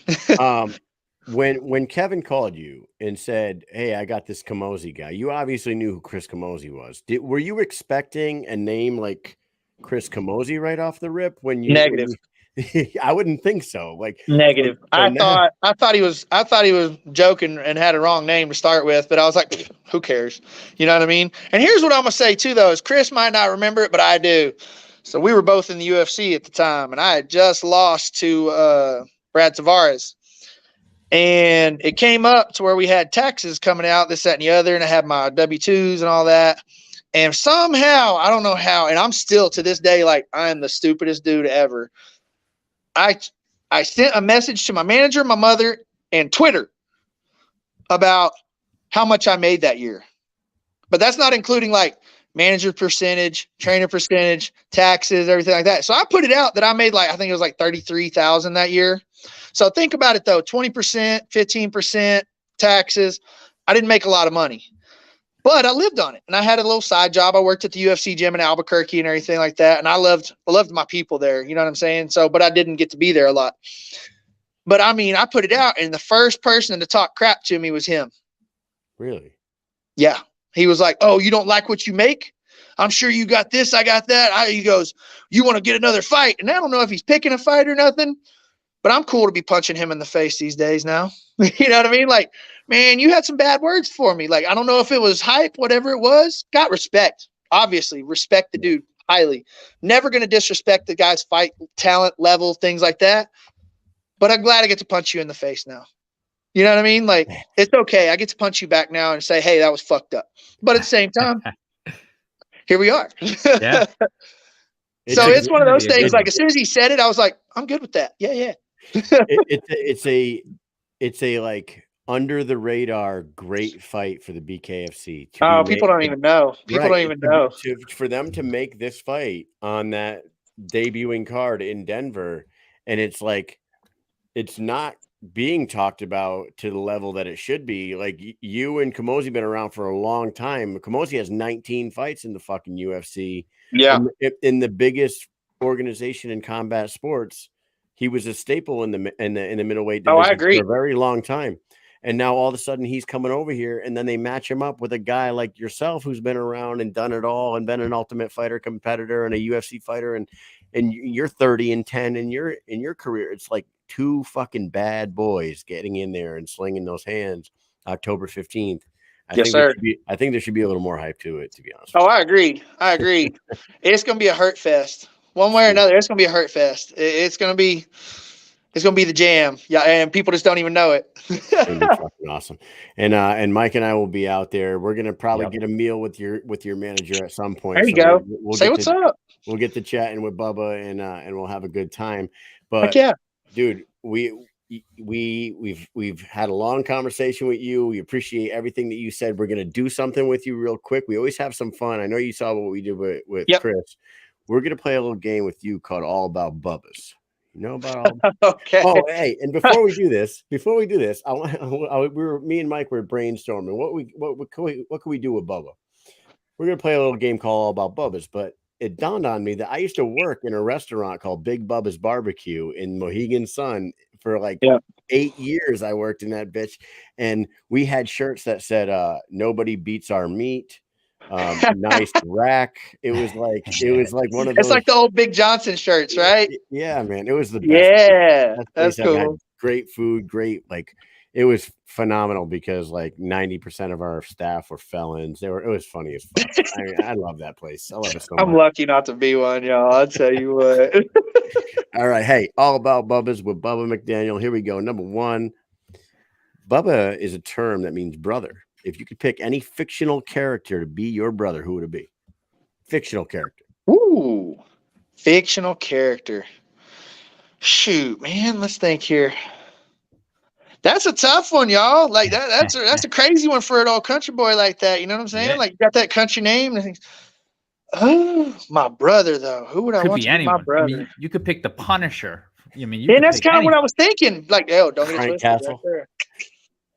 When Kevin called you and said, "Hey, I got this Camozzi guy," you obviously knew who Chris Camozzi was. Were you expecting a name like Chris Camozzi right off the rip? Negative. I wouldn't think so. Like negative. I thought he was joking and had a wrong name to start with, but I was like, who cares? You know what I mean? And here's what I'm gonna say too, though, is Chris might not remember it, but I do. So we were both in the UFC at the time, and I had just lost to Brad Tavares. And it came up to where we had taxes coming out, this, that, and the other, and I had my W-2s and all that. And somehow, I don't know how, and I'm still to this day like I am the stupidest dude ever. I sent a message to my manager, my mother, and Twitter about how much I made that year. But that's not including like manager percentage, trainer percentage, taxes, everything like that. So I put it out that I made like, I think it was like 33,000 that year. So think about it though, 20%, 15% taxes. I didn't make a lot of money, but I lived on it. And I had a little side job. I worked at the UFC gym in Albuquerque and everything like that. And I loved my people there. You know what I'm saying? So, but I didn't get to be there a lot. But I mean, I put it out, and the first person to talk crap to me was him. Really? Yeah. He was like, "Oh, you don't like what you make? I'm sure you got this. I got that." He goes, "You want to get another fight?" And I don't know if he's picking a fight or nothing, but I'm cool to be punching him in the face these days now. You know what I mean? Like, man, you had some bad words for me. Like, I don't know if it was hype, whatever it was. Got respect. Obviously, respect the dude highly. Never going to disrespect the guy's fight talent level, things like that. But I'm glad I get to punch you in the face now. You know what I mean? Like, it's okay. I get to punch you back now and say, hey, that was fucked up. But at the same time, here we are. Yeah. So it's one of those things. Like as soon as he said it, I was like, I'm good with that. Yeah. It's a like under the radar great fight for the BKFC. Oh, people don't even know. People don't even know. For them to make this fight on that debuting card in Denver, and it's like it's not being talked about to the level that it should be. Like you and Camozzi been around for a long time. Camozzi has 19 fights in the fucking UFC. Yeah, in the biggest organization in combat sports, he was a staple in the middleweight division I agree. for a very long time. And now all of a sudden he's coming over here, and then they match him up with a guy like yourself who's been around and done it all and been an Ultimate Fighter competitor and a UFC fighter, and you're 30-10 in your career. It's like two fucking bad boys getting in there and slinging those hands. October 15th. I think there should be a little more hype to it, to be honest. Oh, I agree. It's going to be a hurt fest. One way or another, it's going to be a hurt fest. It's going to be the jam. Yeah, and people just don't even know it. It's going to be fucking awesome. And Mike and I will be out there. We're going to probably get a meal with your manager at some point. There you go. We'll say what's up. We'll get to chatting with Bubba and we'll have a good time. But dude, we've had a long conversation with you. We appreciate everything that you said. We're going to do something with you real quick. We always have some fun. I know you saw what we did with Chris. We're going to play a little game with you called All About Bubbas. You know about all? Okay. Oh, hey, and before we do this, me and Mike were brainstorming what can we do with Bubba? We're going to play a little game called All About Bubbas, but it dawned on me that I used to work in a restaurant called Big Bubba's Barbecue in Mohegan Sun for like 8 years. I worked in that bitch, and we had shirts that said nobody beats our meat. Nice rack. It was like one of those. It's like the old Big Johnson shirts, right? Yeah, man. It was the best. Yeah, that's cool. Great food, great it was phenomenal because like 90% of our staff were felons. It was funny as fuck. I mean, I love that place. I love it so much. I'm lucky not to be one, y'all. I'll tell you what. All right. Hey, All About Bubbas with Bubba McDaniel. Here we go. Number one, Bubba is a term that means brother. If you could pick any fictional character to be your brother, who would it be? Fictional character. Ooh, fictional character. Shoot, man. Let's think here. That's a tough one, y'all. Like that's a crazy one for an old country boy like that. You know what I'm saying? Yeah. Like you got that country name. And oh, my brother though. Who would I want to be my brother? I mean, you could pick the Punisher. And that's kind of what I was thinking. Like, don't get Frank Castle. Right there.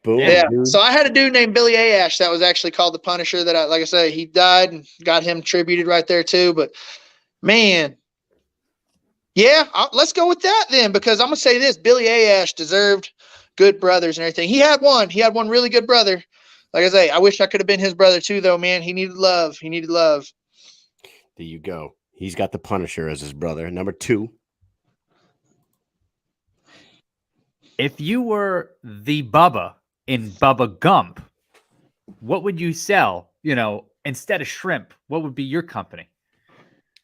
Boom, yeah. Dude. So I had a dude named Billy A. Ash that was actually called the Punisher. That like I said, he died and got him tributed right there too. But man, yeah, let's go with that then, because I'm gonna say this: Billy A. Ash deserved good brothers and everything. He had one really good brother. Like I say, I wish I could have been his brother too, though. Man, he needed love. There you go. He's got the Punisher as his brother. Number two. If you were the Bubba in Bubba Gump, what would you sell? Instead of shrimp, what would be your company?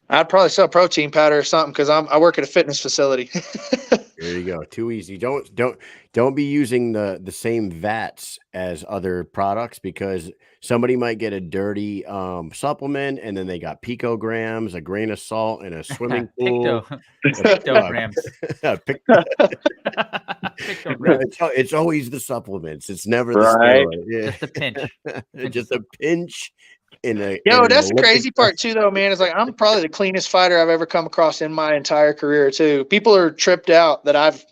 I'd probably sell protein powder or something because I work at a fitness facility. There you go. Too easy. Don't be using the same vats as other products, because somebody might get a dirty supplement and then they got picograms, a grain of salt, and a swimming pool. Pictograms. It's always the supplements. It's never the steroid. Yeah. Just a pinch. Just a pinch. That's the crazy part too, though, man. It's like I'm probably the cleanest fighter I've ever come across in my entire career too. People are tripped out that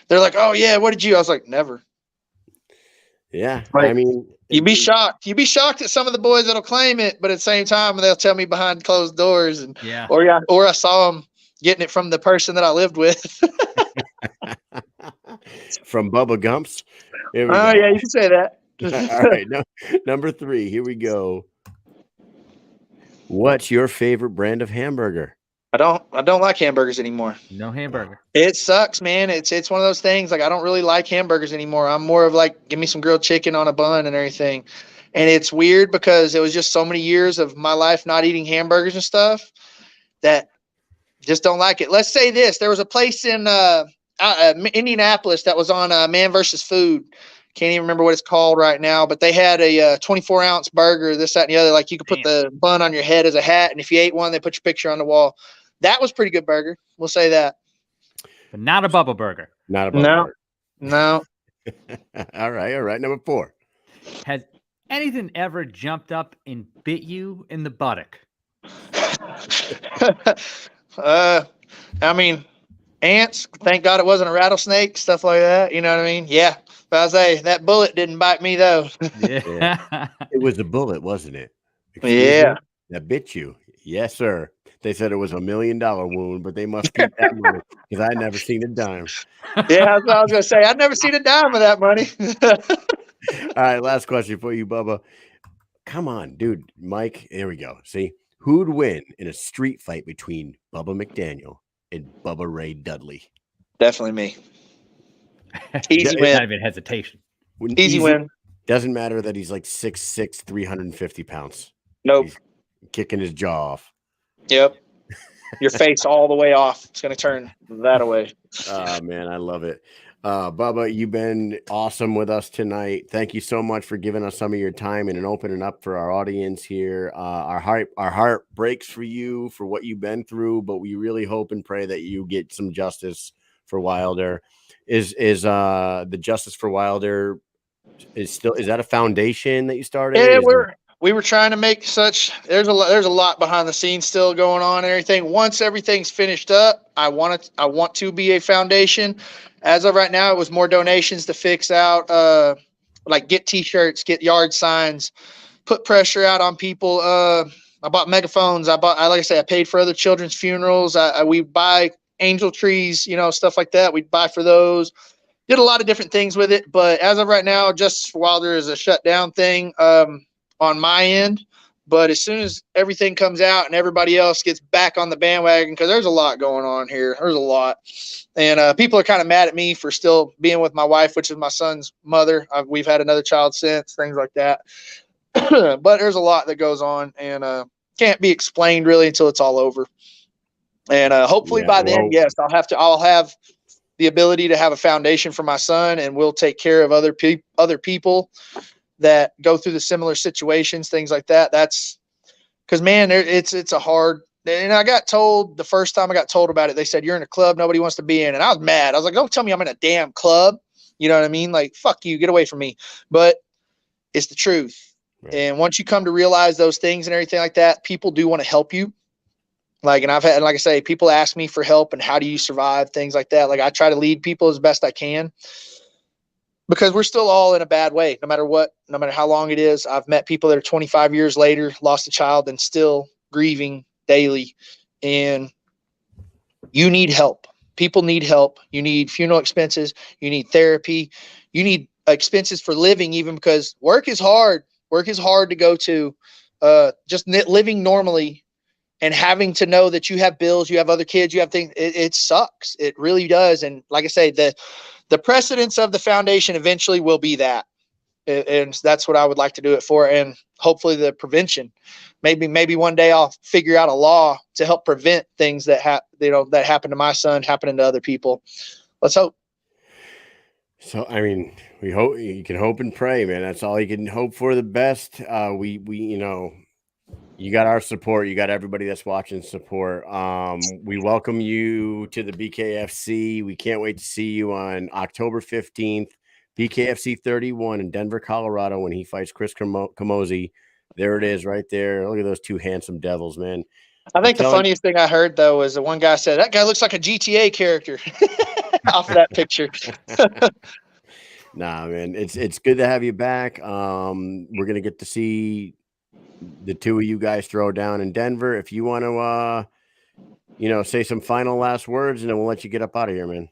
they're like, oh yeah, what did you? I was like, never. Yeah. Like, I mean, you'd be shocked. You'd be shocked at some of the boys that'll claim it, but at the same time, they'll tell me behind closed doors, and or I saw them getting it from the person that I lived with. From Bubba Gumps. Oh yeah, you can say that. All right, number three. Here we go. What's your favorite brand of hamburger? I don't like hamburgers anymore. No hamburger. It sucks, man. It's one of those things. Like I don't really like hamburgers anymore. I'm more of like, give me some grilled chicken on a bun and everything. And it's weird because it was just so many years of my life not eating hamburgers and stuff that just don't like it. Let's say this: there was a place in Indianapolis that was on Man vs. Food. Can't even remember what it's called right now, but they had a 24-ounce burger, this, that, and the other. Like you could put the bun on your head as a hat, and if you ate one, they put your picture on the wall. That was pretty good burger. We'll say that. But not a Bubba burger. Not a Bubba burger. No. All right. Number 4. Has anything ever jumped up and bit you in the buttock? I mean, ants. Thank God it wasn't a rattlesnake. Stuff like that. You know what I mean? Yeah. But I say that bullet didn't bite me though. Yeah. It was a bullet, wasn't it? Yeah. Me? That bit you. Yes, sir. They said it was $1 million wound, but they must keep that money because I never seen a dime. Yeah, that's what I was gonna say. I've never seen a dime of that money. All right, last question for you, Bubba. Come on, dude. Mike, there we go. See, who'd win in a street fight between Bubba McDaniel and Bubba Ray Dudley? Definitely me. Easy win. Not even hesitation. Easy win. Doesn't matter that he's like 6'6", 350 pounds. Nope. He's kicking his jaw off. Yep. Your face all the way off. It's going to turn that away. Oh, man, I love it. Bubba, you've been awesome with us tonight. Thank you so much for giving us some of your time and opening up for our audience here. Our heart breaks for you for what you've been through, but we really hope and pray that you get some justice for Wilder. Is the Justice for Wilder is that a foundation that you started? Yeah, we were trying to make such. There's a lot behind the scenes still going on and everything. Once everything's finished up, I want to be a foundation. As of right now, it was more donations to fix out, like get T-shirts, get yard signs, put pressure out on people. I bought megaphones. Like I said, I paid for other children's funerals. We buy angel trees, stuff like that. We'd buy for those. Did a lot of different things with it, but as of right now, Justice for Wilder is a shutdown thing on my end. But as soon as everything comes out and everybody else gets back on the bandwagon, because there's a lot going on here. There's a lot. And people are kind of mad at me for still being with my wife, which is my son's mother. We've had another child since, things like that. But there's a lot that goes on and can't be explained really until it's all over. And hopefully by then, yes, I'll have the ability to have a foundation for my son, and we'll take care of other people that go through the similar situations, things like that. That's because, man, it's a hard. And I got told the first time I got told about it, they said, you're in a club nobody wants to be in. And I was mad. I was like, don't tell me I'm in a damn club. You know what I mean? Like, fuck you, get away from me. But it's the truth. Right. And once you come to realize those things and everything like that, people do want to help you. Like, and like I say, people ask me for help and how do you survive, things like that. Like, I try to lead people as best I can because we're still all in a bad way, no matter how long it is. I've met people that are 25 years later, lost a child and still grieving daily. And you need help. People need help. You need funeral expenses. You need therapy. You need expenses for living, even because work is hard. Work is hard to go to. Just living normally and having to know that you have bills, you have other kids, you have things, it sucks. It really does. And like I say, the precedence of the foundation eventually will be that. And that's what I would like to do it for. And hopefully the prevention, maybe one day I'll figure out a law to help prevent things that happen to my son, happening to other people. Let's hope. So, I mean, we hope you can hope and pray, man. That's all you can hope for. The best. You got our support. You got everybody that's watching support. We welcome you to the BKFC. We can't wait to see you on October 15th, BKFC 31 in Denver, Colorado, when he fights Chris Camozzi. There it is right there. Look at those two handsome devils, man. I think the funniest thing I heard, though, is the one guy said, that guy looks like a GTA character off of that picture. Nah, man, it's good to have you back. We're going to get to see the two of you guys throw down in Denver. If you want to, say some final last words, and then we'll let you get up out of here, man.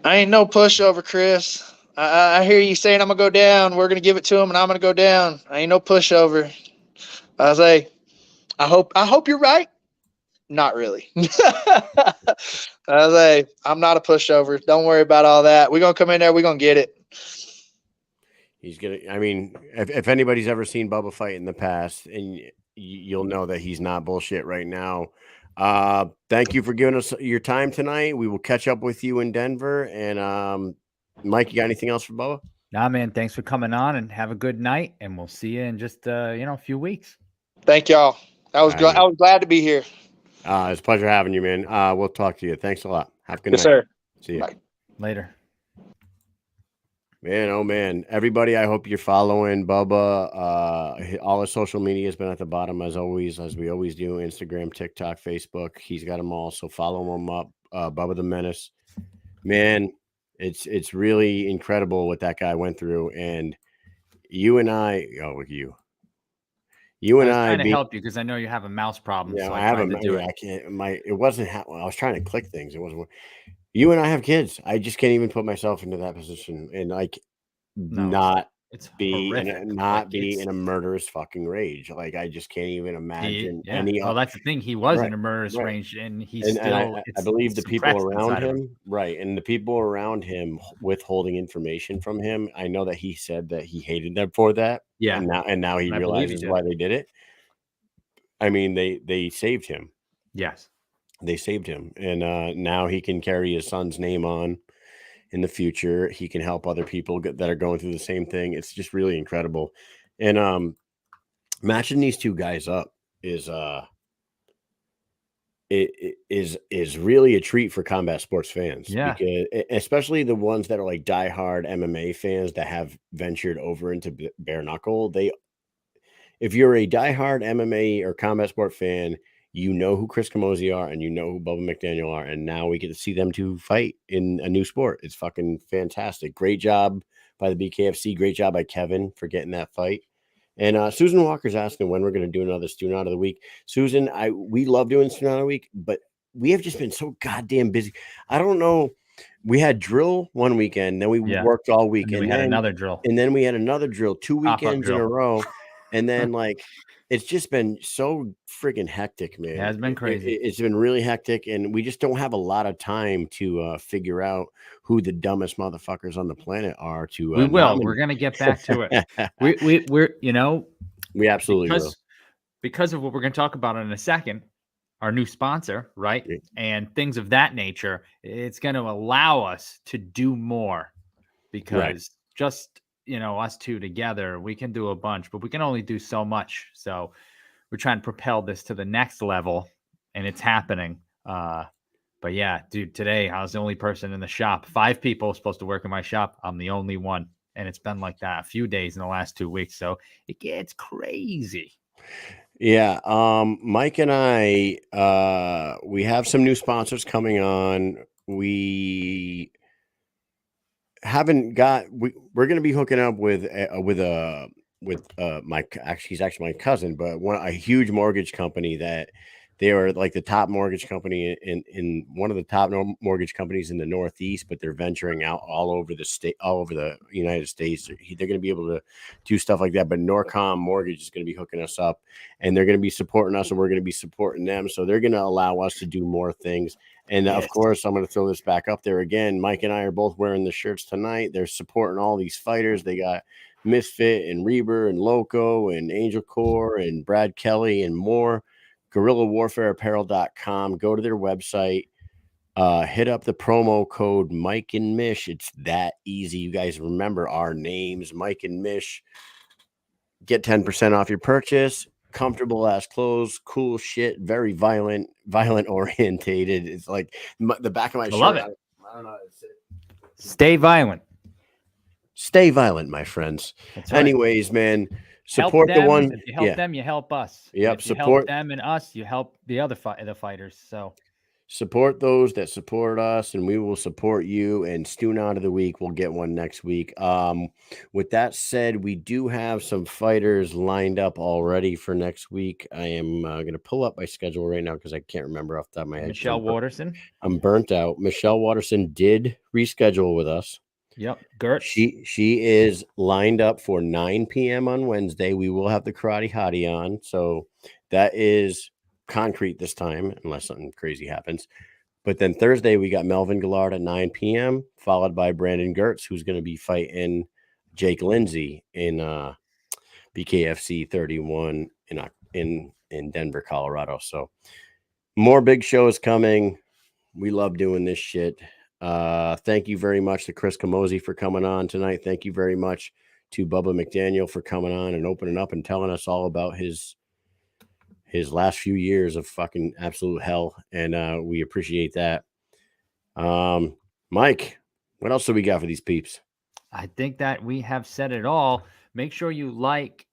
I ain't no pushover, Chris. I hear you saying I'm going to go down. We're going to give it to him, and I'm going to go down. I ain't no pushover. I say, I hope you're right. Not really. I say, I'm not a pushover. Don't worry about all that. We're going to come in there. We're going to get it. He's going to, I mean, if anybody's ever seen Bubba fight in the past, and you'll know that he's not bullshit right now. Thank you for giving us your time tonight. We will catch up with you in Denver. And Mike, you got anything else for Bubba? Nah, man. Thanks for coming on, and have a good night. And we'll see you in just a few weeks. Thank y'all. I was glad to be here. It's a pleasure having you, man. We'll talk to you. Thanks a lot. Have a good Yes, night. sir. See you. Bye. Later. Man, oh man. Everybody, I hope you're following Bubba. All his social media has been at the bottom as always, as we always do. Instagram, TikTok, Facebook. He's got them all. So follow him up. Bubba the Menace. Man, it's really incredible what that guy went through. And you and I, you and I was trying to being, help you because I know you have a mouse problem. yeah, so I have tried to do it. I can't. It wasn't. I was trying to click things. It wasn't. You and I have kids. I just can't even put myself into that position, and like not be in a murderous fucking rage. Like I just can't even imagine any. Well, that's the thing. He was in a murderous rage, and he's still. I believe the people around him, right, and the people around him withholding information from him. I know that he said that he hated them for that. Yeah, and now he realizes why they did it. I mean, they saved him. Yes. They saved him, and now he can carry his son's name on in the future. He can help other people that are going through the same thing. It's just really incredible. And matching these two guys up is is really a treat for combat sports fans. Yeah, because especially the ones that are like diehard MMA fans that have ventured over into bare knuckle. If you're a diehard MMA or combat sport fan, you know who Chris Camozzi are and you know who Bubba McDaniel are. And now we get to see them two fight in a new sport. It's fucking fantastic. Great job by the BKFC. Great job by Kevin for getting that fight. And Susan Walker's asking when we're going to do another Student Out of the Week. Susan, we love doing Student Out of the Week, but we have just been so goddamn busy. I don't know. We had drill one weekend, then we worked all week. And we had another drill. And then we had another drill 2 weekends in a row. And then like it's just been so freaking hectic, man. It has been crazy. It's been really hectic, and we just don't have a lot of time to figure out who the dumbest motherfuckers on the planet are. We will. We're gonna get back to it. we absolutely will. Because of what we're gonna talk about in a second, our new sponsor, right? Yeah. And things of that nature. It's gonna allow us to do more because just us two together, we can do a bunch, but we can only do so much. So we're trying to propel this to the next level, and it's happening. But yeah, dude, today I was the only person in the shop. 5 people supposed to work in my shop. I'm the only one. And it's been like that a few days in the last 2 weeks. So it gets crazy. Yeah. Mike and I, we have some new sponsors coming on. We're going to be hooking up with he's actually my cousin, but a huge mortgage company that they are like the top mortgage company in one of the top mortgage companies in the Northeast, but they're venturing out all over the United States. They're going to be able to do stuff like that. But Norcom Mortgage is going to be hooking us up, and they're going to be supporting us, and we're going to be supporting them. So they're going to allow us to do more things. And of course, I'm going to throw this back up there again. Mike and I are both wearing the shirts tonight. They're supporting all these fighters. They got Misfit and Reber and Loco and Angel Core and Brad Kelly and more. GuerrillaWarfareApparel.com. Go to their website. Hit up the promo code Mike and Mish. It's that easy. You guys remember our names, Mike and Mish. Get 10% off your purchase. Comfortable ass clothes, cool shit, very violent orientated. It's like the back of my shirt. Love it. I don't know how to say it. Stay violent. Stay violent, my friends. Right. Anyways, man, support the one. If you help them, you help us. Yep. If you help them and us, you help the other the fighters. So support those that support us, and we will support you. And Student Out of the Week, we'll get one next week. With that said, we do have some fighters lined up already for next week. I am going to pull up my schedule right now because I can't remember off the top of my head. Michelle Watterson. I'm burnt out. Michelle Watterson did reschedule with us. Yep. Gert. She is lined up for 9 p.m. on Wednesday. We will have the Karate Hottie on. So that is concrete this time, unless something crazy happens. But then Thursday, we got Melvin Gillard at 9 p.m., followed by Brandon Gertz, who's going to be fighting Jake Lindsay in BKFC 31 in Denver, Colorado. So more big shows coming. We love doing this shit. Thank you very much to Chris Camozzi for coming on tonight. Thank you very much to Bubba McDaniel for coming on and opening up and telling us all about his his last few years of fucking absolute hell, and we appreciate that. Mike, what else do we got for these peeps? I think that we have said it all. Make sure you like,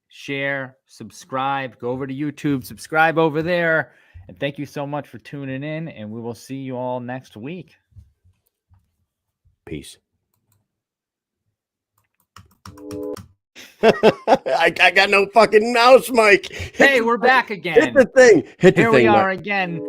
share, subscribe, go over to YouTube, subscribe over there. And thank you so much for tuning in, and we will see you all next week. Peace. I got no fucking mouse, Mike. Hey, we're back again. Hit the thing. Here we are again.